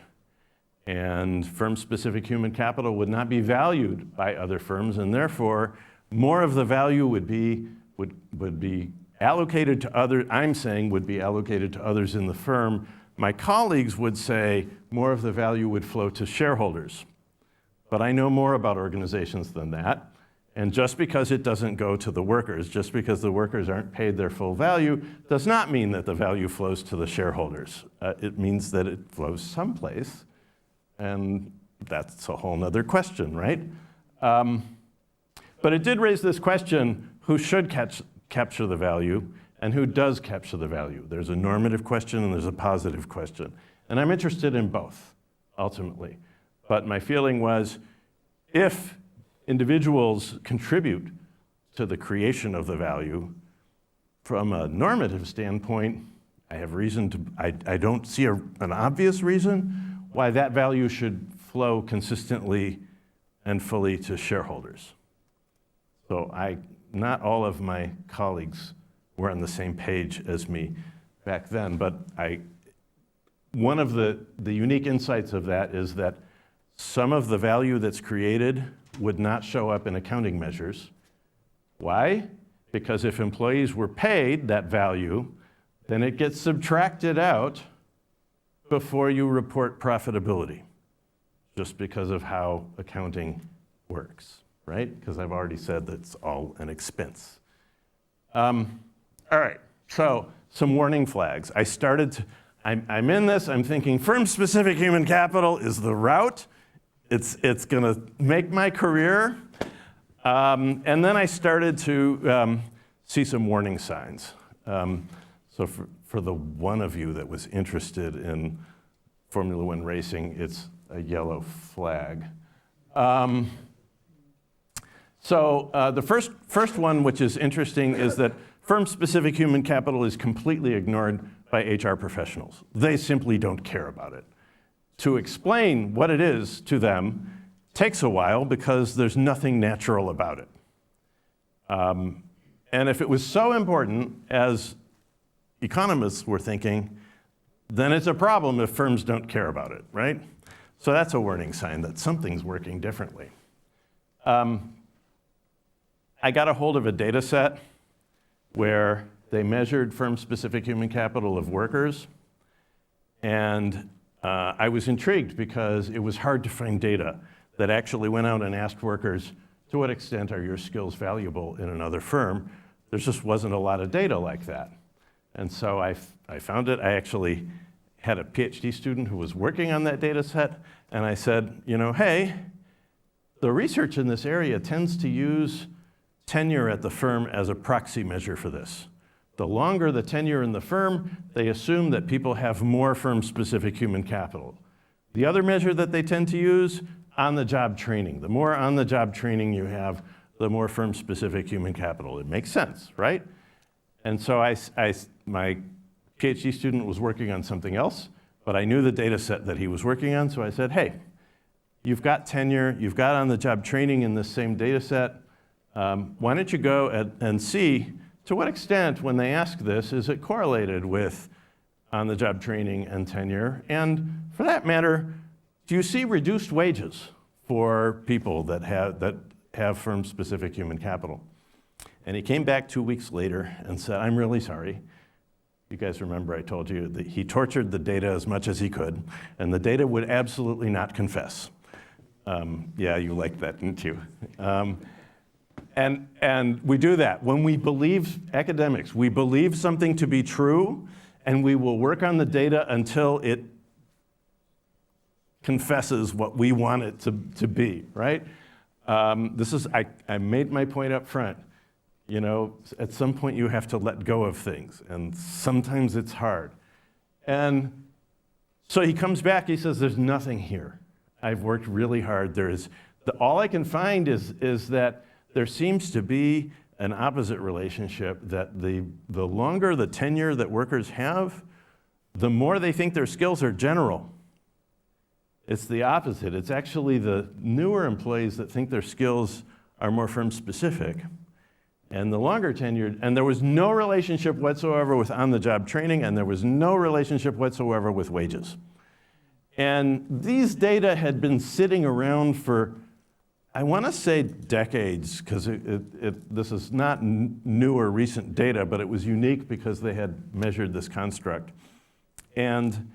Speaker 4: And firm-specific human capital would not be valued by other firms, and therefore, more of the value would be allocated to others, I'm saying would be allocated to others in the firm. My colleagues would say more of the value would flow to shareholders. But I know more about organizations than that. And just because it doesn't go to the workers, just because the workers aren't paid their full value, does not mean that the value flows to the shareholders. It means that it flows someplace. And that's a whole nother question, right? But it did raise this question, who should capture the value and who does capture the value? There's a normative question and there's a positive question. And I'm interested in both, ultimately. But my feeling was, if individuals contribute to the creation of the value, from a normative standpoint, I have reason to, I don't see an obvious reason why that value should flow consistently and fully to shareholders. So not all of my colleagues were on the same page as me back then, but one of the unique insights of that is that some of the value that's created would not show up in accounting measures. Why? Because if employees were paid that value, then it gets subtracted out before you report profitability, just because of how accounting works, right? Because I've already said that's all an expense. All right, so some warning flags. I'm in this, I'm thinking firm-specific human capital is the route. It's gonna make my career. And then I started to see some warning signs. So for the one of you that was interested in Formula One racing, it's a yellow flag. So the first one, which is interesting, is that firm-specific human capital is completely ignored by HR professionals. They simply don't care about it. To explain what it is to them takes a while because there's nothing natural about it. And if it was so important as economists were thinking, then it's a problem if firms don't care about it, right? So that's a warning sign that something's working differently. I got a hold of a data set where they measured firm-specific human capital of workers, and I was intrigued because it was hard to find data that actually went out and asked workers, to what extent are your skills valuable in another firm? There just wasn't a lot of data like that. And so I found it. I actually had a PhD student who was working on that data set, and I said, hey, the research in this area tends to use tenure at the firm as a proxy measure for this. The longer the tenure in the firm, they assume that people have more firm-specific human capital. The other measure that they tend to use, on-the-job training. The more on-the-job training you have, the more firm-specific human capital. It makes sense, right? And so my PhD student was working on something else, but I knew the data set that he was working on, so I said, hey, you've got tenure, you've got on-the-job training in this same data set. Why don't you go and see to what extent, when they ask this, is it correlated with on-the-job training and tenure? And for that matter, do you see reduced wages for people that have firm-specific human capital? And he came back 2 weeks later and said, I'm really sorry. You guys remember I told you that he tortured the data as much as he could, and the data would absolutely not confess. Yeah, you liked that, didn't you? And we do that. When we believe academics, we believe something to be true, and we will work on the data until it confesses what we want it to be, right? I made my point up front. At some point you have to let go of things, and sometimes it's hard. And so he comes back, he says, there's nothing here. I've worked really hard. All I can find is that there seems to be an opposite relationship, that the longer the tenure that workers have, the more they think their skills are general. It's the opposite. It's actually the newer employees that think their skills are more firm-specific. And the longer tenured, and there was no relationship whatsoever with on-the-job training, and there was no relationship whatsoever with wages. And these data had been sitting around for, I want to say decades, because this is not new or recent data, but it was unique because they had measured this construct. And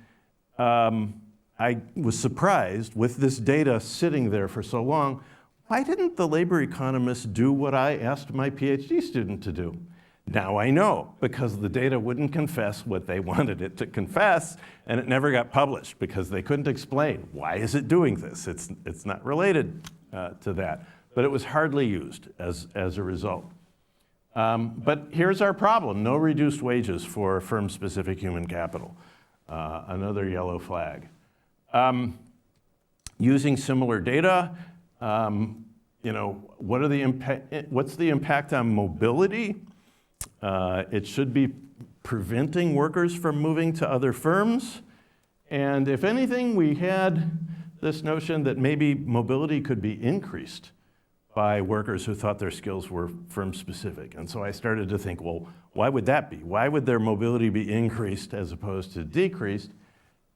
Speaker 4: I was surprised with this data sitting there for so long. Why didn't the labor economists do what I asked my PhD student to do? Now I know, because the data wouldn't confess what they wanted it to confess, and it never got published because they couldn't explain, why is it doing this? It's not related to that, but it was hardly used as a result. But here's our problem: no reduced wages for firm-specific human capital. Another yellow flag. Using similar data, what's the impact on mobility? It should be preventing workers from moving to other firms. And if anything, we had this notion that maybe mobility could be increased by workers who thought their skills were firm-specific. And so I started to think, well, why would that be? Why would their mobility be increased as opposed to decreased?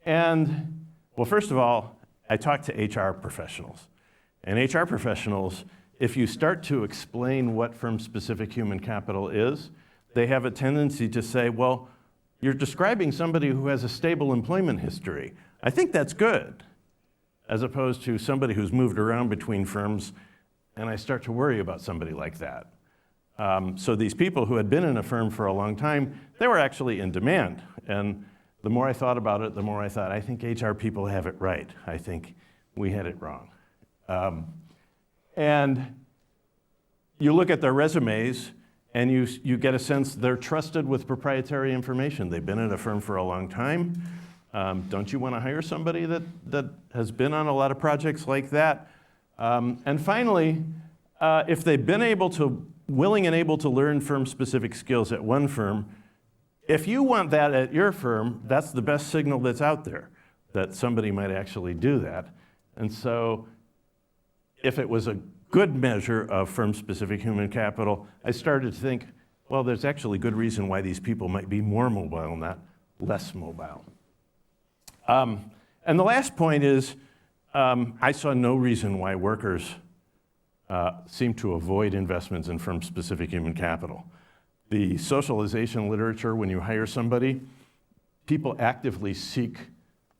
Speaker 4: And, well, first of all, I talked to HR professionals. And HR professionals, if you start to explain what firm-specific human capital is, they have a tendency to say, well, you're describing somebody who has a stable employment history. I think that's good, as opposed to somebody who's moved around between firms, and I start to worry about somebody like that. So these people who had been in a firm for a long time, they were actually in demand. And the more I thought about it, the more I thought, I think HR people have it right. I think we had it wrong. And you look at their resumes, and you get a sense they're trusted with proprietary information. They've been at a firm for a long time. Don't you want to hire somebody that has been on a lot of projects like that? And finally, if they've been willing and able to learn firm-specific skills at one firm, if you want that at your firm, that's the best signal that's out there, that somebody might actually do that. And so if it was a good measure of firm-specific human capital, I started to think, well, there's actually good reason why these people might be more mobile, not less mobile. And the last point is, I saw no reason why workers seem to avoid investments in firm-specific human capital. The socialization literature, when you hire somebody, people actively seek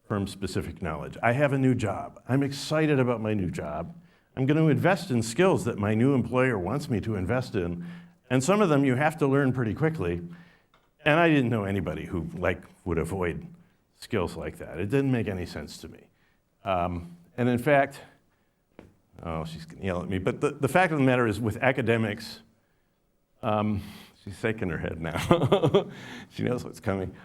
Speaker 4: firm-specific knowledge. I have a new job. I'm excited about my new job. I'm going to invest in skills that my new employer wants me to invest in. And some of them you have to learn pretty quickly. And I didn't know anybody who would avoid skills like that. It didn't make any sense to me. And in fact, oh, she's going to yell at me. But the fact of the matter is, with academics, she's shaking her head now. She knows what's coming.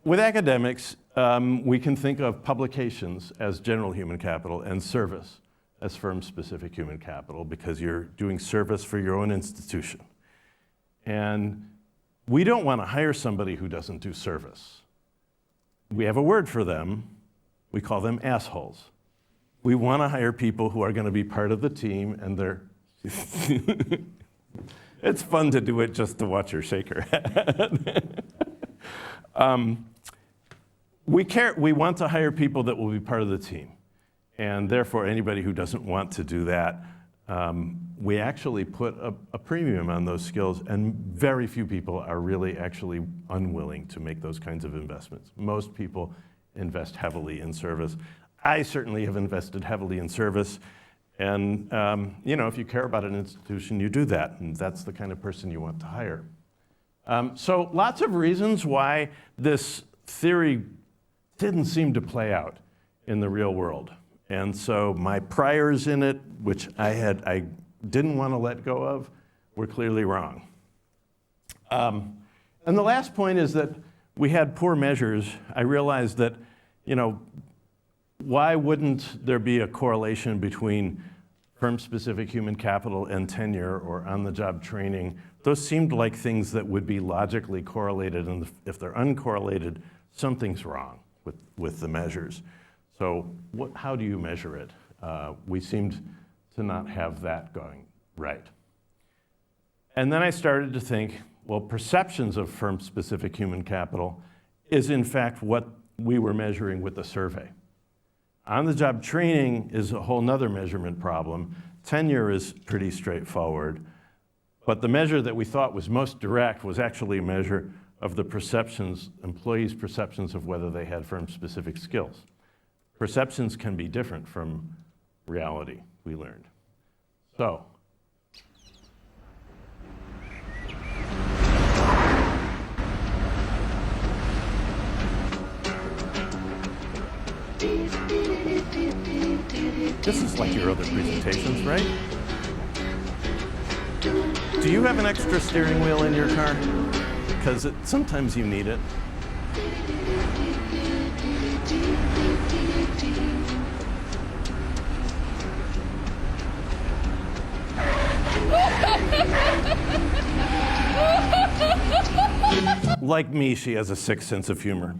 Speaker 4: With academics, we can think of publications as general human capital and service as firm-specific human capital, because you're doing service for your own institution. And we don't want to hire somebody who doesn't do service. We have a word for them. We call them assholes. We want to hire people who are going to be part of the team, and they're... It's fun to do it just to watch her shake her head. We want to hire people that will be part of the team. And therefore, anybody who doesn't want to do that, we actually put a premium on those skills, and very few people are really actually unwilling to make those kinds of investments. Most people invest heavily in service. I certainly have invested heavily in service, and if you care about an institution, you do that, and that's the kind of person you want to hire. So lots of reasons why this theory didn't seem to play out in the real world. And so my priors in it, which I didn't want to let go of, were clearly wrong. And the last point is that we had poor measures. I realized that, why wouldn't there be a correlation between firm-specific human capital and tenure or on-the-job training? Those seemed like things that would be logically correlated, and if they're uncorrelated, something's wrong with the measures. So how do you measure it? We seemed to not have that going right. And then I started to think, well, perceptions of firm-specific human capital is in fact what we were measuring with the survey. On-the-job training is a whole nother measurement problem. Tenure is pretty straightforward. But the measure that we thought was most direct was actually a measure of the perceptions, employees' perceptions of whether they had firm-specific skills. Perceptions can be different from reality, we learned. So, this is like your other presentations, right? Do you have an extra steering wheel in your car? Because sometimes you need it. Like me, she has a sick sense of humor.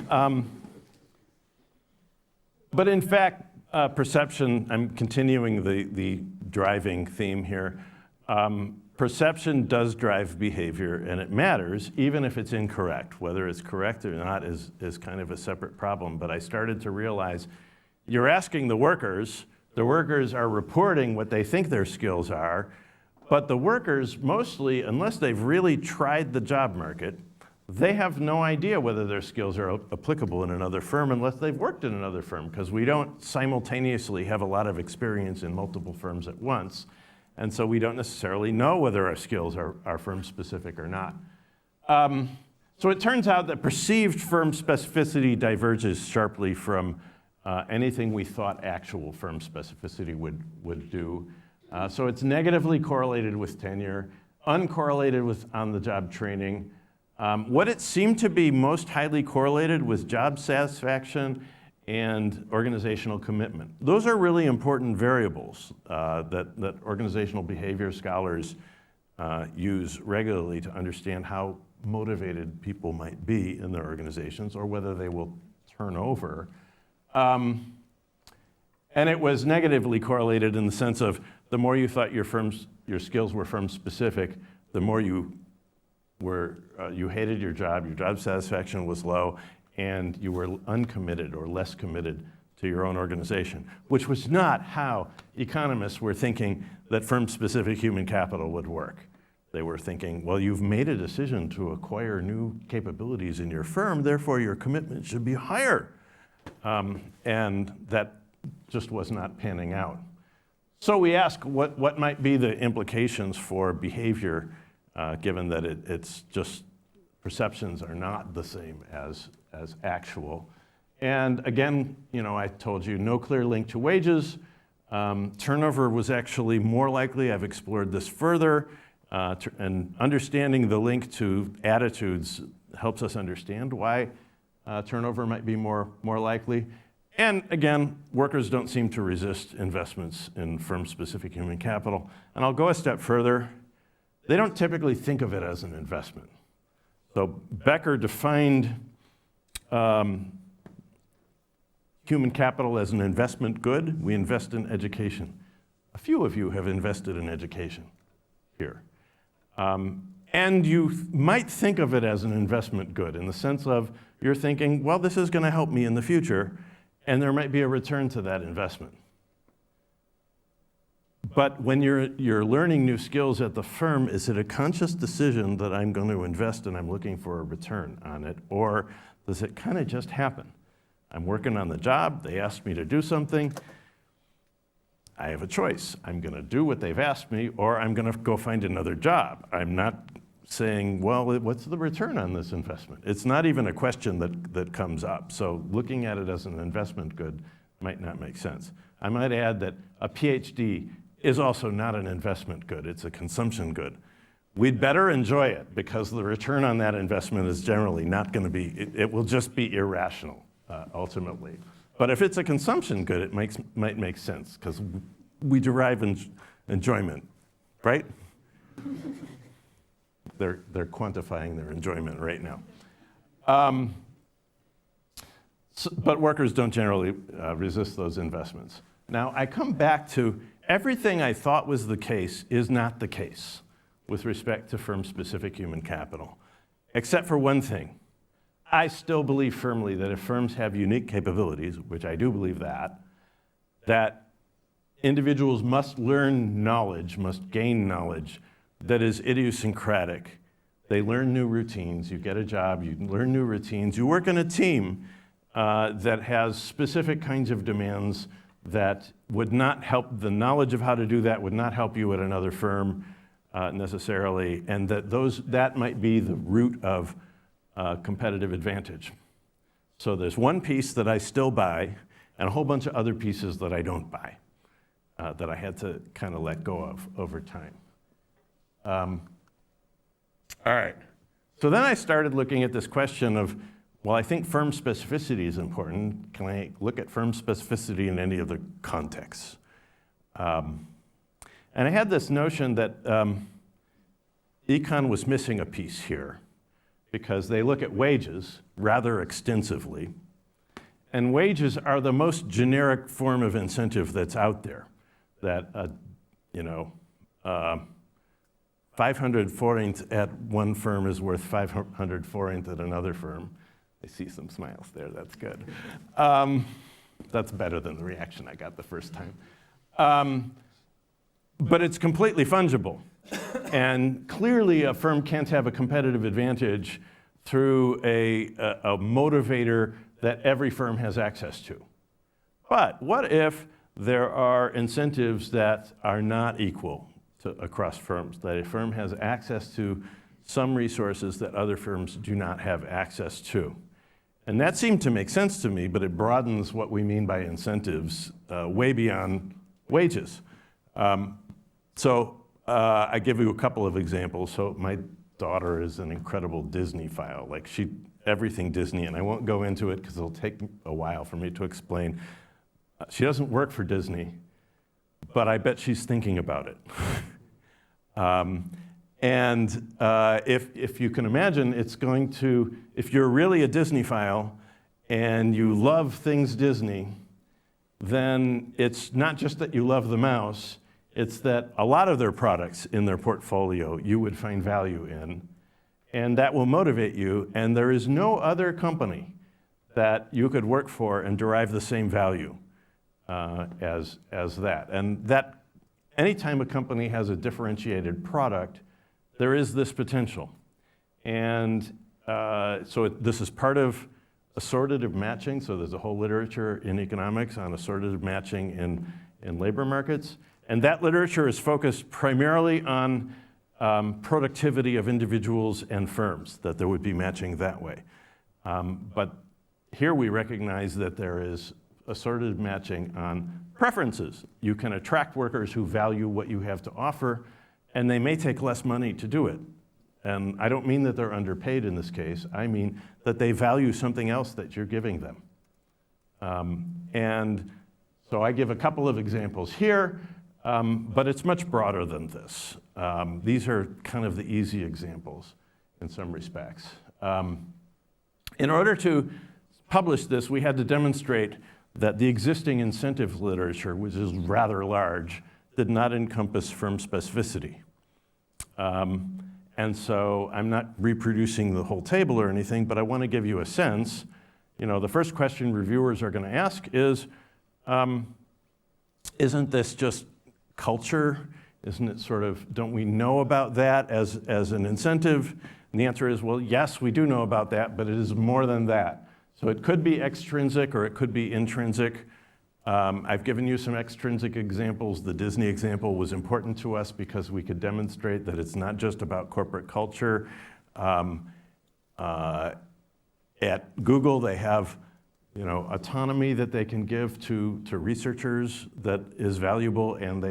Speaker 4: But in fact, perception, I'm continuing the driving theme here. Perception does drive behavior, and it matters, even if it's incorrect. Whether it's correct or not is kind of a separate problem. But I started to realize you're asking the workers are reporting what they think their skills are, but the workers mostly, unless they've really tried the job market, they have no idea whether their skills are applicable in another firm unless they've worked in another firm, because we don't simultaneously have a lot of experience in multiple firms at once. And so we don't necessarily know whether our skills are firm-specific or not. So it turns out that perceived firm specificity diverges sharply from anything we thought actual firm specificity would do. So it's negatively correlated with tenure, uncorrelated with on-the-job training. What it seemed to be most highly correlated was job satisfaction and organizational commitment. Those are really important variables that organizational behavior scholars use regularly to understand how motivated people might be in their organizations or whether they will turn over. And it was negatively correlated in the sense of the more you thought your skills were firm-specific, the more you hated your job satisfaction was low, and you were uncommitted or less committed to your own organization, which was not how economists were thinking that firm-specific human capital would work. They were thinking, well, you've made a decision to acquire new capabilities in your firm, therefore your commitment should be higher. And that just was not panning out. So we ask what might be the implications for behavior, given that it's just perceptions are not the same as actual. And again, I told you no clear link to wages. Turnover was actually more likely. I've explored this further. And understanding the link to attitudes helps us understand why turnover might be more likely. And again, workers don't seem to resist investments in firm-specific human capital. And I'll go a step further. They don't typically think of it as an investment. So Becker defined human capital as an investment good. We invest in education. A few of you have invested in education here. And you might think of it as an investment good in the sense of you're thinking, well, this is going to help me in the future, and there might be a return to that investment. But when you're learning new skills at the firm, is it a conscious decision that I'm going to invest and I'm looking for a return on it? Or does it kind of just happen? I'm working on the job, they asked me to do something, I have a choice. I'm going to do what they've asked me, or I'm going to go find another job. I'm not saying, well, what's the return on this investment? It's not even a question that comes up. So looking at it as an investment good might not make sense. I might add that a PhD is also not an investment good. It's a consumption good. We'd better enjoy it because the return on that investment is generally not going to be, it will just be irrational ultimately. But if it's a consumption good, it might make sense because we derive enjoyment, right? They're quantifying their enjoyment right now. But workers don't generally resist those investments. Now, I come back to everything I thought was the case is not the case with respect to firm-specific human capital, except for one thing. I still believe firmly that if firms have unique capabilities, which I do believe that individuals must learn knowledge, must gain knowledge that is idiosyncratic. They learn new routines. You get a job, you learn new routines. You work in a team that has specific kinds of demands that would not help, the knowledge of how to do that would not help you at another firm necessarily, and that might be the root of competitive advantage. So there's one piece that I still buy and a whole bunch of other pieces that I don't buy that I had to kind of let go of over time. All right, so then I started looking at this question of, well, I think firm specificity is important. Can I look at firm specificity in any other contexts? And I had this notion that econ was missing a piece here because they look at wages rather extensively. And wages are the most generic form of incentive that's out there. That, 500 forinth at one firm is worth 500 forinth at another firm. I see some smiles there, that's good. That's better than the reaction I got the first time. But it's completely fungible. And clearly a firm can't have a competitive advantage through a motivator that every firm has access to. But what if there are incentives that are not equal across firms, that a firm has access to some resources that other firms do not have access to? And that seemed to make sense to me, but it broadens what we mean by incentives way beyond wages. I give you a couple of examples. So my daughter is an incredible Disney file, like everything Disney, and I won't go into it because it'll take a while for me to explain. She doesn't work for Disney, but I bet she's thinking about it. If you can imagine, it's going to, if you're really a Disney file and you love things Disney, then it's not just that you love the mouse, it's that a lot of their products in their portfolio you would find value in, and that will motivate you, and there is no other company that you could work for and derive the same value as that. And that anytime a company has a differentiated product, there is this potential. And this is part of assortative matching, so there's a whole literature in economics on assortative matching in labor markets. And that literature is focused primarily on productivity of individuals and firms, that there would be matching that way. But here we recognize that there is assortative matching on preferences. You can attract workers who value what you have to offer, and they may take less money to do it. And I don't mean that they're underpaid in this case. I mean that they value something else that you're giving them. And so I give a couple of examples here, but it's much broader than this. These are kind of the easy examples in some respects. In order to publish this, we had to demonstrate that the existing incentive literature, which is rather large, did not encompass firm specificity. And so I'm not reproducing the whole table or anything, but I want to give you a sense. You know, the first question reviewers are going to ask is, isn't this just culture? Isn't it sort of, don't we know about that as an incentive? And the answer is, well, yes, we do know about that, but it is more than that. So it could be extrinsic or it could be intrinsic. I've given you some extrinsic examples. The Disney example was important to us because we could demonstrate that it's not just about corporate culture. At Google, they have autonomy that they can give to researchers that is valuable, and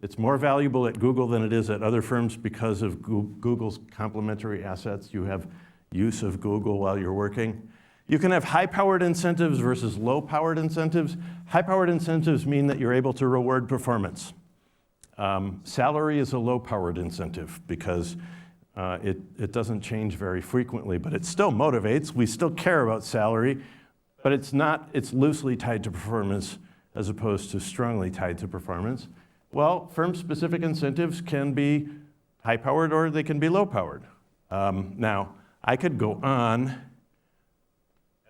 Speaker 4: it's more valuable at Google than it is at other firms because of Google's complementary assets. You have use of Google while you're working. You can have high-powered incentives versus low-powered incentives. High-powered incentives mean that you're able to reward performance. Salary is a low-powered incentive because it doesn't change very frequently, but it still motivates. We still care about salary, but it's loosely tied to performance as opposed to strongly tied to performance. Well, firm-specific incentives can be high-powered or they can be low-powered. Now, I could go on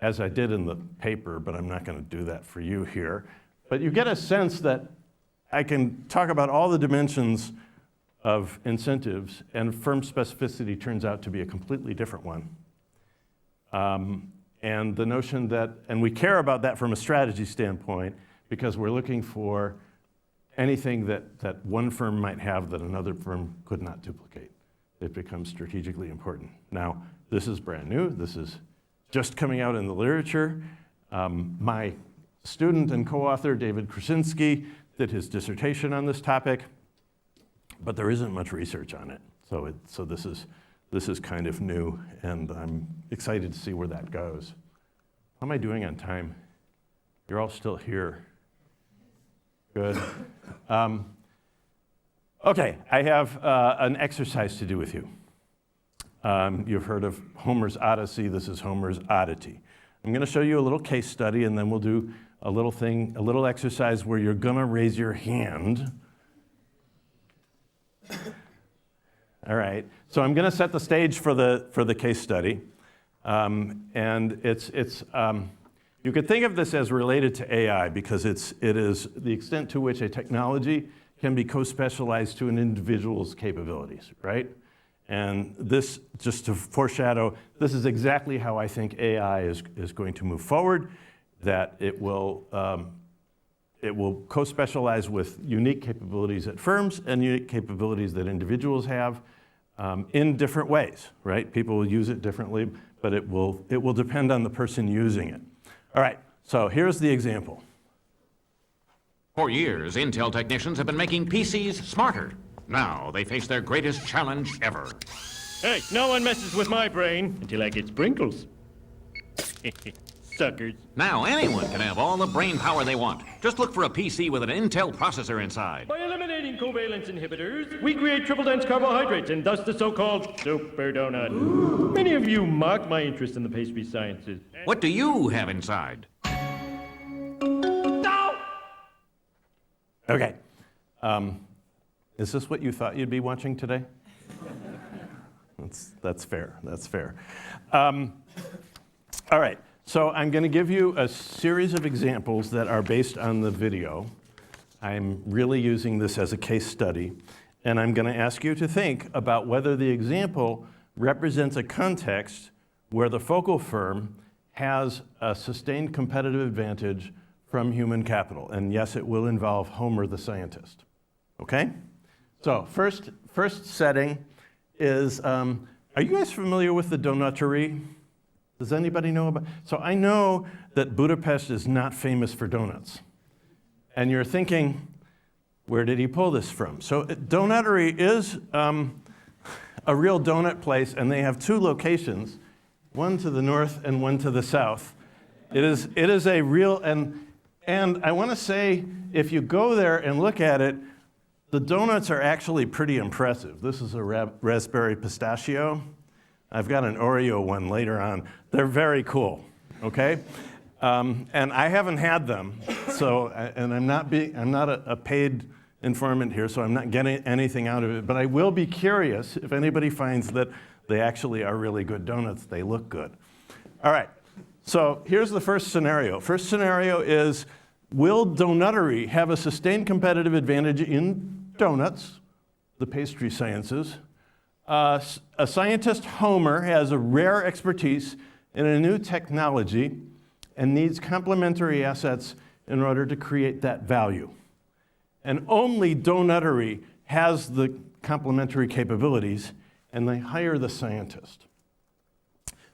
Speaker 4: as I did in the paper, but I'm not going to do that for you here. But you get a sense that I can talk about all the dimensions of incentives, and firm specificity turns out to be a completely different one. And the notion that, and we care about that from a strategy standpoint, because we're looking for anything that one firm might have that another firm could not duplicate. It becomes strategically important. Now, this is brand new. This is just coming out in the literature. My student and co-author, David Krasinski, did his dissertation on this topic, but there isn't much research on it. So this is kind of new, and I'm excited to see where that goes. How am I doing on time? You're all still here. Good. Okay, I have an exercise to do with you. You've heard of Homer's Odyssey. This is Homer's Oddity. I'm going to show you a little case study, and then we'll do a little exercise where you're going to raise your hand. All right. So I'm going to set the stage for the case study, and you could think of this as related to AI because it is the extent to which a technology can be co-specialized to an individual's capabilities, right? And this, just to foreshadow, this is exactly how I think AI is going to move forward, that it will co-specialize with unique capabilities at firms and unique capabilities that individuals have in different ways, right? People will use it differently, but it will depend on the person using it. All right, so here's the example.
Speaker 5: For years, Intel technicians have been making PCs smarter. Now they face their greatest challenge ever.
Speaker 6: Hey, no one messes with my brain until I get sprinkles. Suckers.
Speaker 5: Now anyone can have all the brain power they want. Just look for a PC with an Intel processor inside.
Speaker 6: By eliminating covalence inhibitors, we create triple-dense carbohydrates and thus the so-called super donut. Ooh. Many of you mock my interest in the pastry sciences.
Speaker 5: What do you have inside?
Speaker 6: No!
Speaker 4: Okay. Is this what you thought you'd be watching today? That's fair. That's fair. All right. So I'm going to give you a series of examples that are based on the video. I'm really using this as a case study. And I'm going to ask you to think about whether the example represents a context where the focal firm has a sustained competitive advantage from human capital. And yes, it will involve Homer the scientist. Okay? So first setting is, are you guys familiar with the donuttery? Does anybody know about? So I know that Budapest is not famous for donuts. And you're thinking, where did he pull this from? So donuttery is a real donut place, and they have two locations, one to the north and one to the south. It is a real, and I want to say, if you go there and look at it, the donuts are actually pretty impressive. This is a raspberry pistachio. I've got an Oreo one later on. They're very cool, okay? And I haven't had them, so, and I'm not a paid informant here, so I'm not getting anything out of it, but I will be curious if anybody finds that they actually are really good donuts. They look good. All right, so here's the first scenario. First scenario is, will donuttery have a sustained competitive advantage in donuts, the pastry sciences? A scientist, Homer, has a rare expertise in a new technology and needs complementary assets in order to create that value. And only donuttery has the complementary capabilities, and they hire the scientist.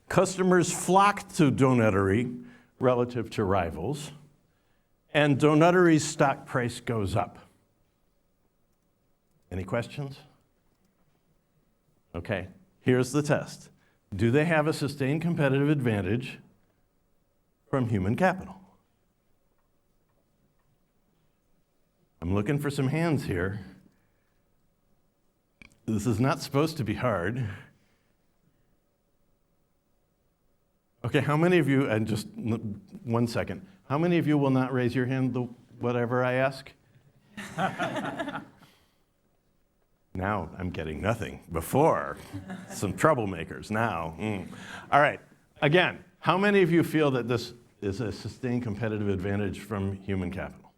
Speaker 4: Customers flock to donuttery relative to rivals, and donuttery's stock price goes up. Any questions? Okay, here's the test. Do they have a sustained competitive advantage from human capital? I'm looking for some hands here. This is not supposed to be hard. Okay, how many of you, and just 1 second, how many of you will not raise your hand whatever I ask? Now I'm getting nothing. Before, some troublemakers. Now, All right, again, how many of you feel that this is a sustained competitive advantage from human capital?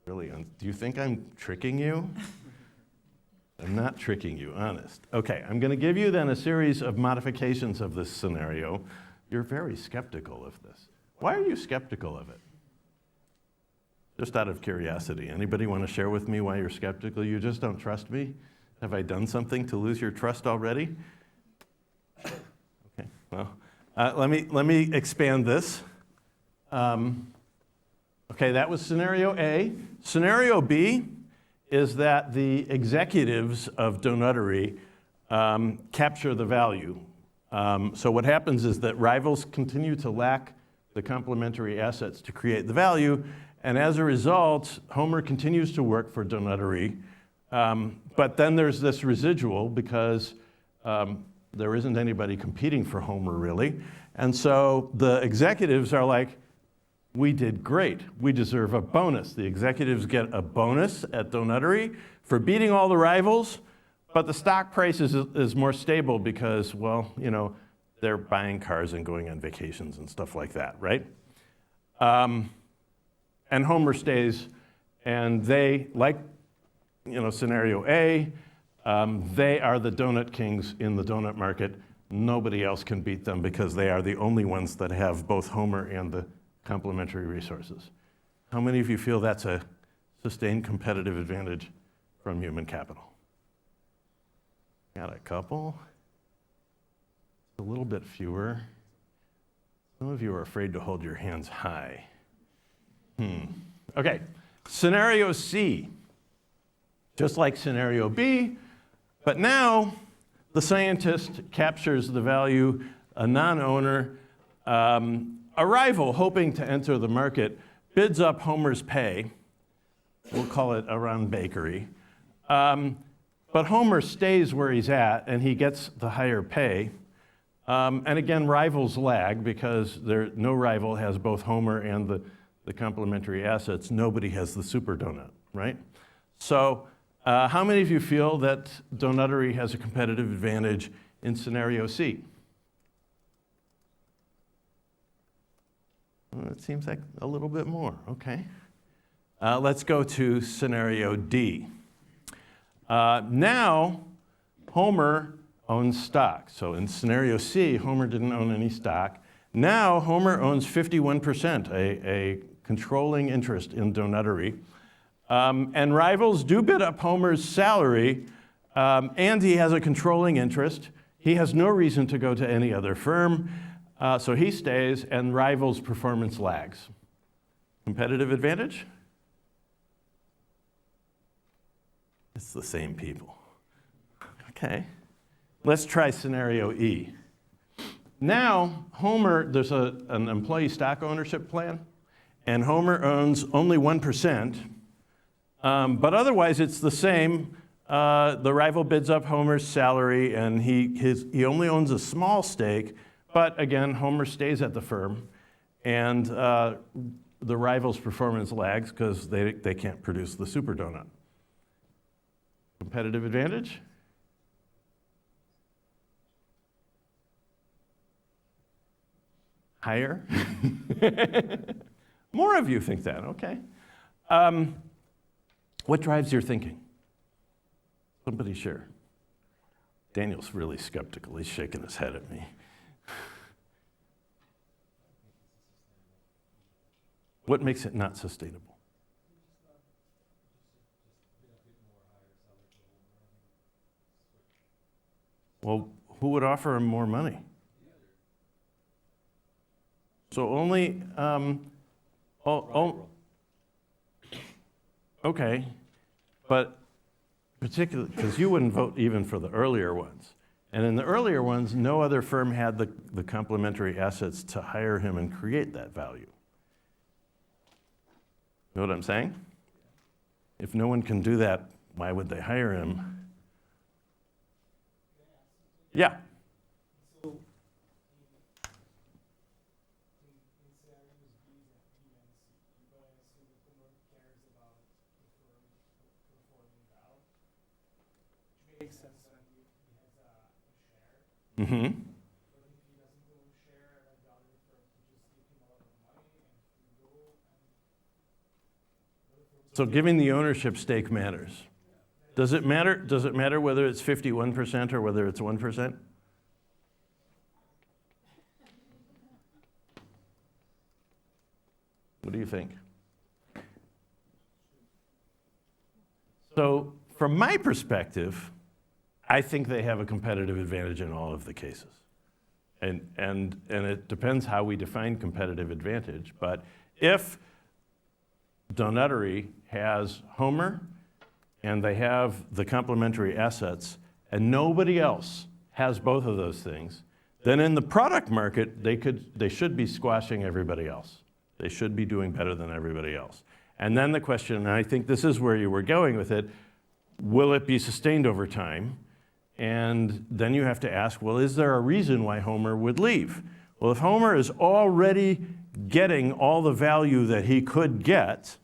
Speaker 4: Really, do you think I'm tricking you? I'm not tricking you, honest. Okay, I'm going to give you then a series of modifications of this scenario. You're very skeptical of this. Why are you skeptical of it? Just out of curiosity, anybody want to share with me why you're skeptical? You just don't trust me? Have I done something to lose your trust already? Okay, well, let me expand this. Okay, that was scenario A. Scenario B is that the executives of donuttery capture the value. So what happens is that rivals continue to lack the complementary assets to create the value, and as a result, Homer continues to work for donuttery, but then there's this residual because there isn't anybody competing for Homer really, and so the executives are like, we did great, we deserve a bonus. The executives get a bonus at donuttery for beating all the rivals, but the stock price is more stable because, well, you know, they're buying cars and going on vacations and stuff like that, right? And Homer stays, and they, like scenario A, they are the donut kings in the donut market. Nobody else can beat them because they are the only ones that have both Homer and the complementary resources. How many of you feel that's a sustained competitive advantage from human capital? Got a couple. A little bit fewer. Some of you are afraid to hold your hands high. Okay, scenario C. Just like scenario B, but now the scientist captures the value, a non-owner, a rival hoping to enter the market, bids up Homer's pay. We'll call it a round bakery. But Homer stays where he's at, and he gets the higher pay. And again, rivals lag because no rival has both Homer and the complementary assets. Nobody has the super donut, right? So how many of you feel that donuttery has a competitive advantage in scenario C? Well, it seems like a little bit more, okay. Let's go to scenario D. Now, Homer owns stock. So in scenario C, Homer didn't own any stock. Now, Homer owns 51%, a controlling interest in donuttery. And rivals do bid up Homer's salary, and he has a controlling interest. He has no reason to go to any other firm, so he stays, and rivals' performance lags. Competitive advantage? It's the same people. Okay. Let's try scenario E. Now, Homer, there's an employee stock ownership plan, and Homer owns only 1%, but otherwise it's the same. The rival bids up Homer's salary, and he only owns a small stake, but again, Homer stays at the firm, and the rival's performance lags because they can't produce the super donut. Competitive advantage? Higher? More of you think that, okay. What drives your thinking? Somebody share. Daniel's really skeptical. He's shaking his head at me. What makes it not sustainable? Well, who would offer him more money? So only, okay, but particularly, because you wouldn't vote even for the earlier ones. And in the earlier ones, no other firm had the complementary assets to hire him and create that value. Know what I'm saying? If no one can do that, why would they hire him? Yeah. Mm-hmm. So giving the ownership stake matters. Does it matter? Does it matter whether it's 51% or whether it's 1%? What do you think? So from my perspective, I think they have a competitive advantage in all of the cases. And it depends how we define competitive advantage. But if donuttery has Homer and they have the complementary assets and nobody else has both of those things, then in the product market, they should be squashing everybody else. They should be doing better than everybody else. And then the question, and I think this is where you were going with it, will it be sustained over time? And then you have to ask, well, is there a reason why Homer would leave? Well, if Homer is already getting all the value that he could get,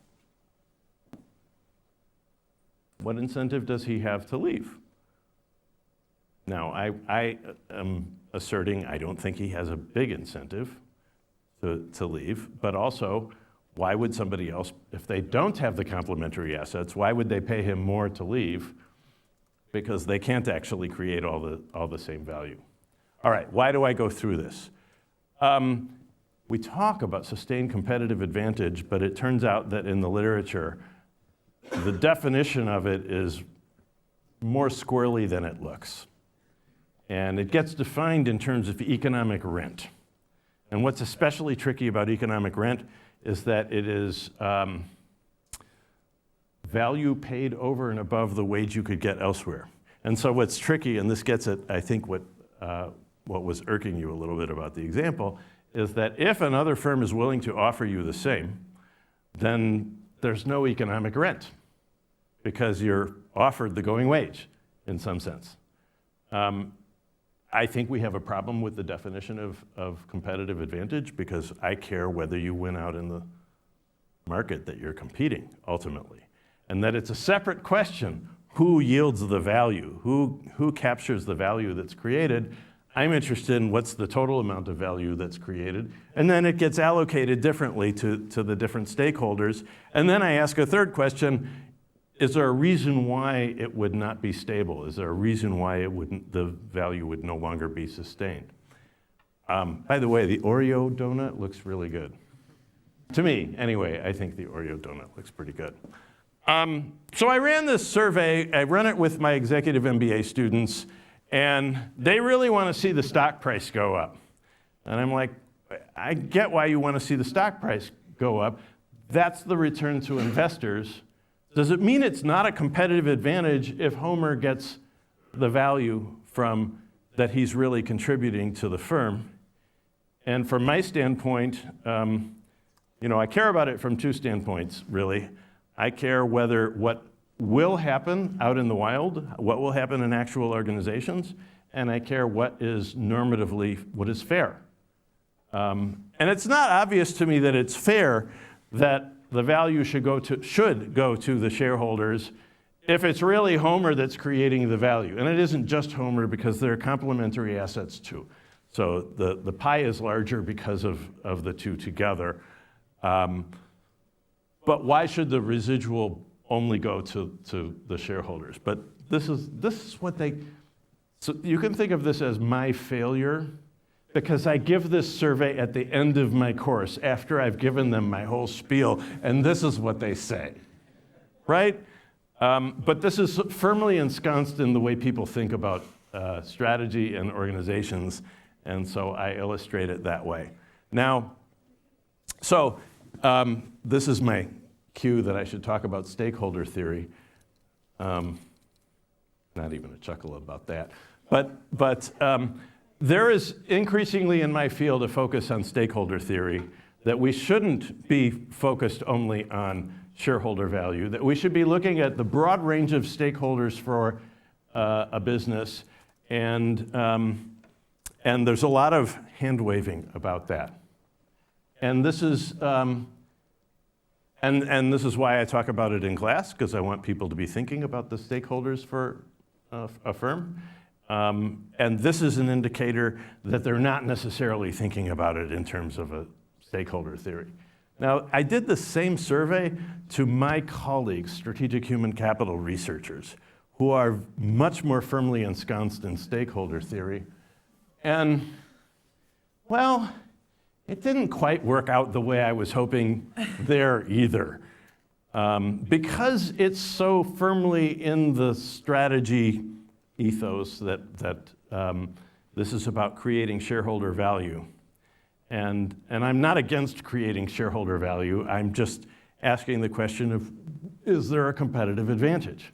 Speaker 4: what incentive does he have to leave? Now, I am asserting I don't think he has a big incentive to leave, but also, Why would somebody else, if they don't have the complementary assets, why would they pay him more to leave? Because they can't actually create all the same value. All right, why do I go through this? We talk about sustained competitive advantage, but it turns out that in the literature, the definition of it is more squirrely than it looks. And it gets defined in terms of economic rent. And what's especially tricky about economic rent is that it is value paid over and above the wage you could get elsewhere. And so what's tricky, and this gets at, I think, what was irking you a little bit about the example, is that if another firm is willing to offer you the same, then there's no economic rent because you're offered the going wage in some sense. I think we have a problem with the definition of competitive advantage because I care whether you win out in the market that you're competing ultimately. And that it's a separate question, who yields the value, who captures the value that's created. I'm interested in what's the total amount of value that's created, and then it gets allocated differently to the different stakeholders. And then I ask a third question, is there a reason why it would not be stable? Is there a reason why the value would no longer be sustained? By the way, the Oreo donut looks really good. To me, anyway, I think the Oreo donut looks pretty good. So I ran this survey. I run it with my executive MBA students, and they really want to see the stock price go up. And I'm like, I get why you want to see the stock price go up. That's the return to investors. Does it mean it's not a competitive advantage if Homer gets the value from that he's really contributing to the firm? And from my standpoint, I care about it from two standpoints, really. I care whether what will happen out in the wild, what will happen in actual organizations, and I care what is normatively, what is fair. And it's not obvious to me that it's fair that the value should go to the shareholders if it's really Homer that's creating the value. And it isn't just Homer because there are complementary assets too. So the pie is larger because of the two together. But why should the residual only go to the shareholders? But this is what so you can think of this as my failure, because I give this survey at the end of my course after I've given them my whole spiel, and this is what they say, right? But this is firmly ensconced in the way people think about strategy and organizations, and so I illustrate it that way. Now, this is my cue that I should talk about stakeholder theory. Not even a chuckle about that. But there is increasingly in my field a focus on stakeholder theory, that we shouldn't be focused only on shareholder value, that we should be looking at the broad range of stakeholders for a business, and there's a lot of hand-waving about that. And this is and this is why I talk about it in class, because I want people to be thinking about the stakeholders for a firm. And this is an indicator that they're not necessarily thinking about it in terms of a stakeholder theory. Now, I did the same survey to my colleagues, strategic human capital researchers, who are much more firmly ensconced in stakeholder theory. And, well, it didn't quite work out the way I was hoping there either. Because it's so firmly in the strategy ethos that this is about creating shareholder value. And I'm not against creating shareholder value. I'm just asking the question of, is there a competitive advantage?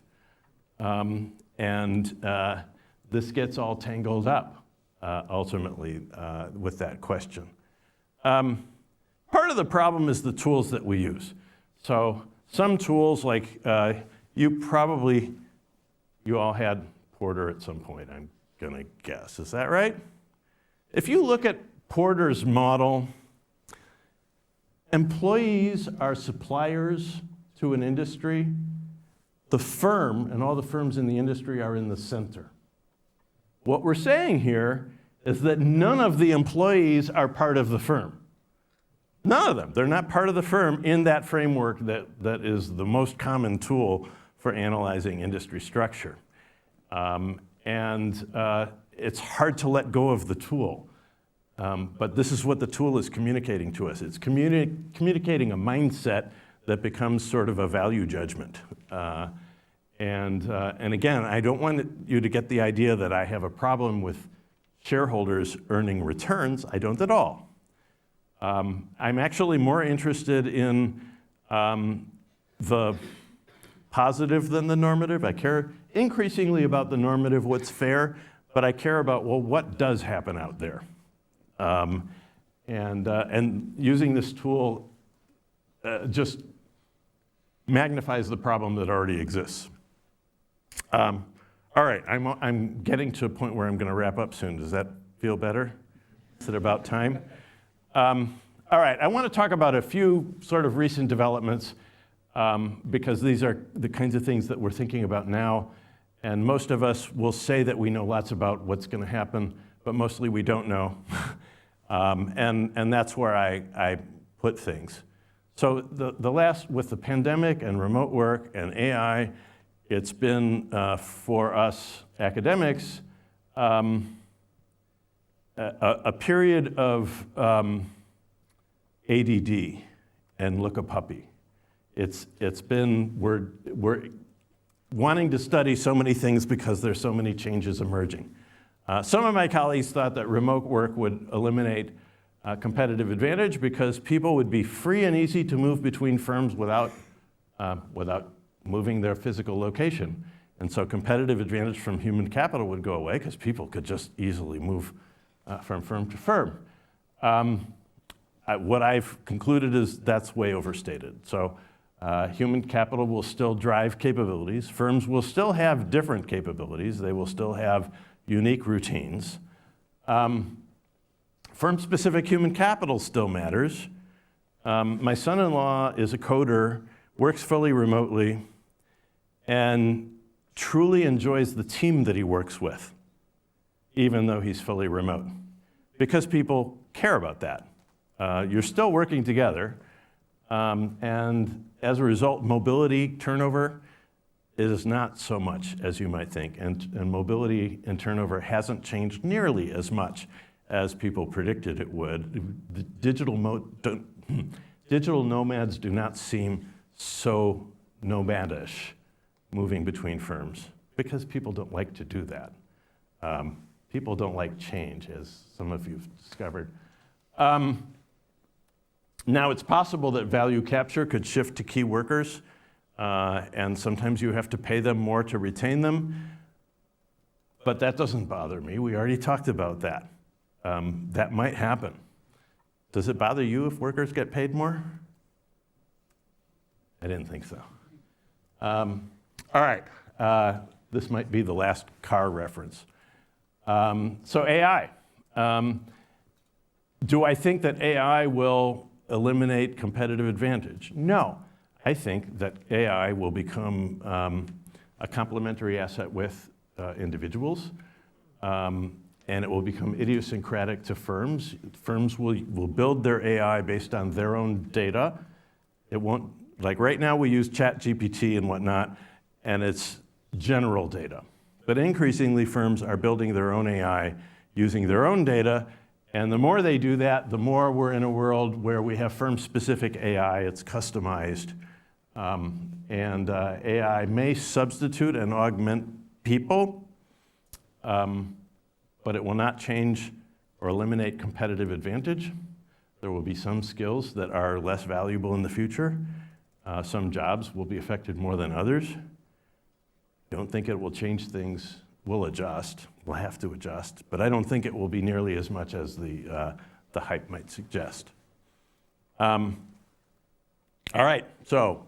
Speaker 4: This gets all tangled up, ultimately, with that question. Part of the problem is the tools that we use. So some tools, like you all had Porter at some point, I'm gonna guess. Is that right? If you look at Porter's model, employees are suppliers to an industry. The firm and all the firms in the industry are in the center. What we're saying here is that none of the employees are part of the firm. None of them. They're not part of the firm in that framework that is the most common tool for analyzing industry structure. It's hard to let go of the tool. But this is what the tool is communicating to us. It's communicating a mindset that becomes sort of a value judgment. And again, I don't want you to get the idea that I have a problem with shareholders earning returns. I don't at all. I'm actually more interested in the positive than the normative. I care increasingly about the normative, what's fair, but I care about, well, what does happen out there? And using this tool just magnifies the problem that already exists. All right, I'm getting to a point where I'm going to wrap up soon. Does that feel better? Is it about time? All right, I want to talk about a few sort of recent developments because these are the kinds of things that we're thinking about now. And most of us will say that we know lots about what's going to happen, but mostly we don't know. And that's where I put things. So the last, with the pandemic and remote work and AI, it's been, for us academics, a period of ADD and look a puppy. It's been, we're wanting to study so many things because there's so many changes emerging. Some of my colleagues thought that remote work would eliminate competitive advantage because people would be free and easy to move between firms without moving their physical location. And so competitive advantage from human capital would go away because people could just easily move from firm to firm. What I've concluded is that's way overstated. So human capital will still drive capabilities. Firms will still have different capabilities. They will still have unique routines. Firm-specific human capital still matters. My son-in-law is a coder, works fully remotely, and truly enjoys the team that he works with, even though he's fully remote, because people care about that. You're still working together, and as a result, mobility turnover is not so much as you might think, and mobility and turnover hasn't changed nearly as much as people predicted it would. The digital nomads do not seem so nomadish moving between firms because people don't like to do that. People don't like change, as some of you've discovered. Now, it's possible that value capture could shift to key workers, and sometimes you have to pay them more to retain them, but that doesn't bother me. We already talked about that. That might happen. Does it bother you if workers get paid more? I didn't think so. All right, this might be the last car reference. So AI. Do I think that AI will eliminate competitive advantage? No. I think that AI will become a complementary asset with individuals, and it will become idiosyncratic to firms. Firms will build their AI based on their own data. It won't, like right now we use ChatGPT and whatnot, and it's general data. But increasingly firms are building their own AI using their own data, and the more they do that, the more we're in a world where we have firm-specific AI, it's customized. AI may substitute and augment people, but it will not change or eliminate competitive advantage. There will be some skills that are less valuable in the future. Some jobs will be affected more than others. Don't think it will change things. We'll adjust. We'll have to adjust. But I don't think it will be nearly as much as the hype might suggest. All right, so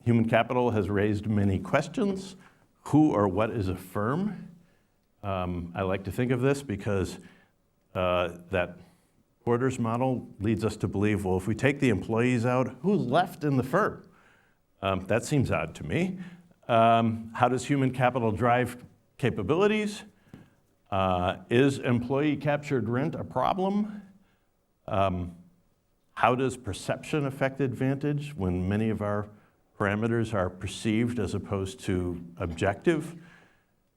Speaker 4: human capital has raised many questions. Who or what is a firm? I like to think of this because that Porter's model leads us to believe, well, if we take the employees out, who's left in the firm? That seems odd to me. How does human capital drive capabilities? Is employee captured rent a problem? How does perception affect advantage when many of our parameters are perceived as opposed to objective?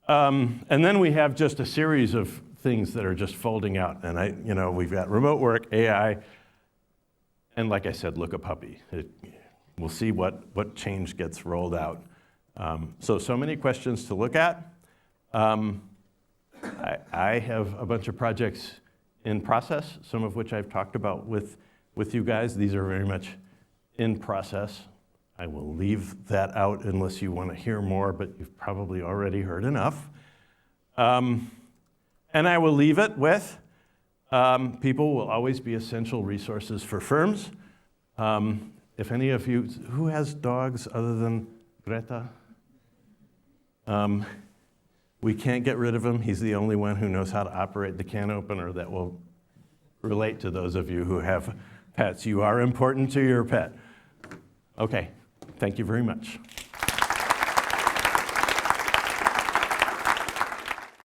Speaker 4: And then we have just a series of things that are just folding out. And we've got remote work, AI, and like I said, look a puppy. We'll see what change gets rolled out. So many questions to look at. I have a bunch of projects in process, some of which I've talked about with you guys. These are very much in process. I will leave that out unless you want to hear more, but you've probably already heard enough. And I will leave it with people will always be essential resources for firms. If any of you, who has dogs other than Greta? We can't get rid of him. He's the only one who knows how to operate the can opener that will relate to those of you who have pets. You are important to your pet. Okay, thank you very much.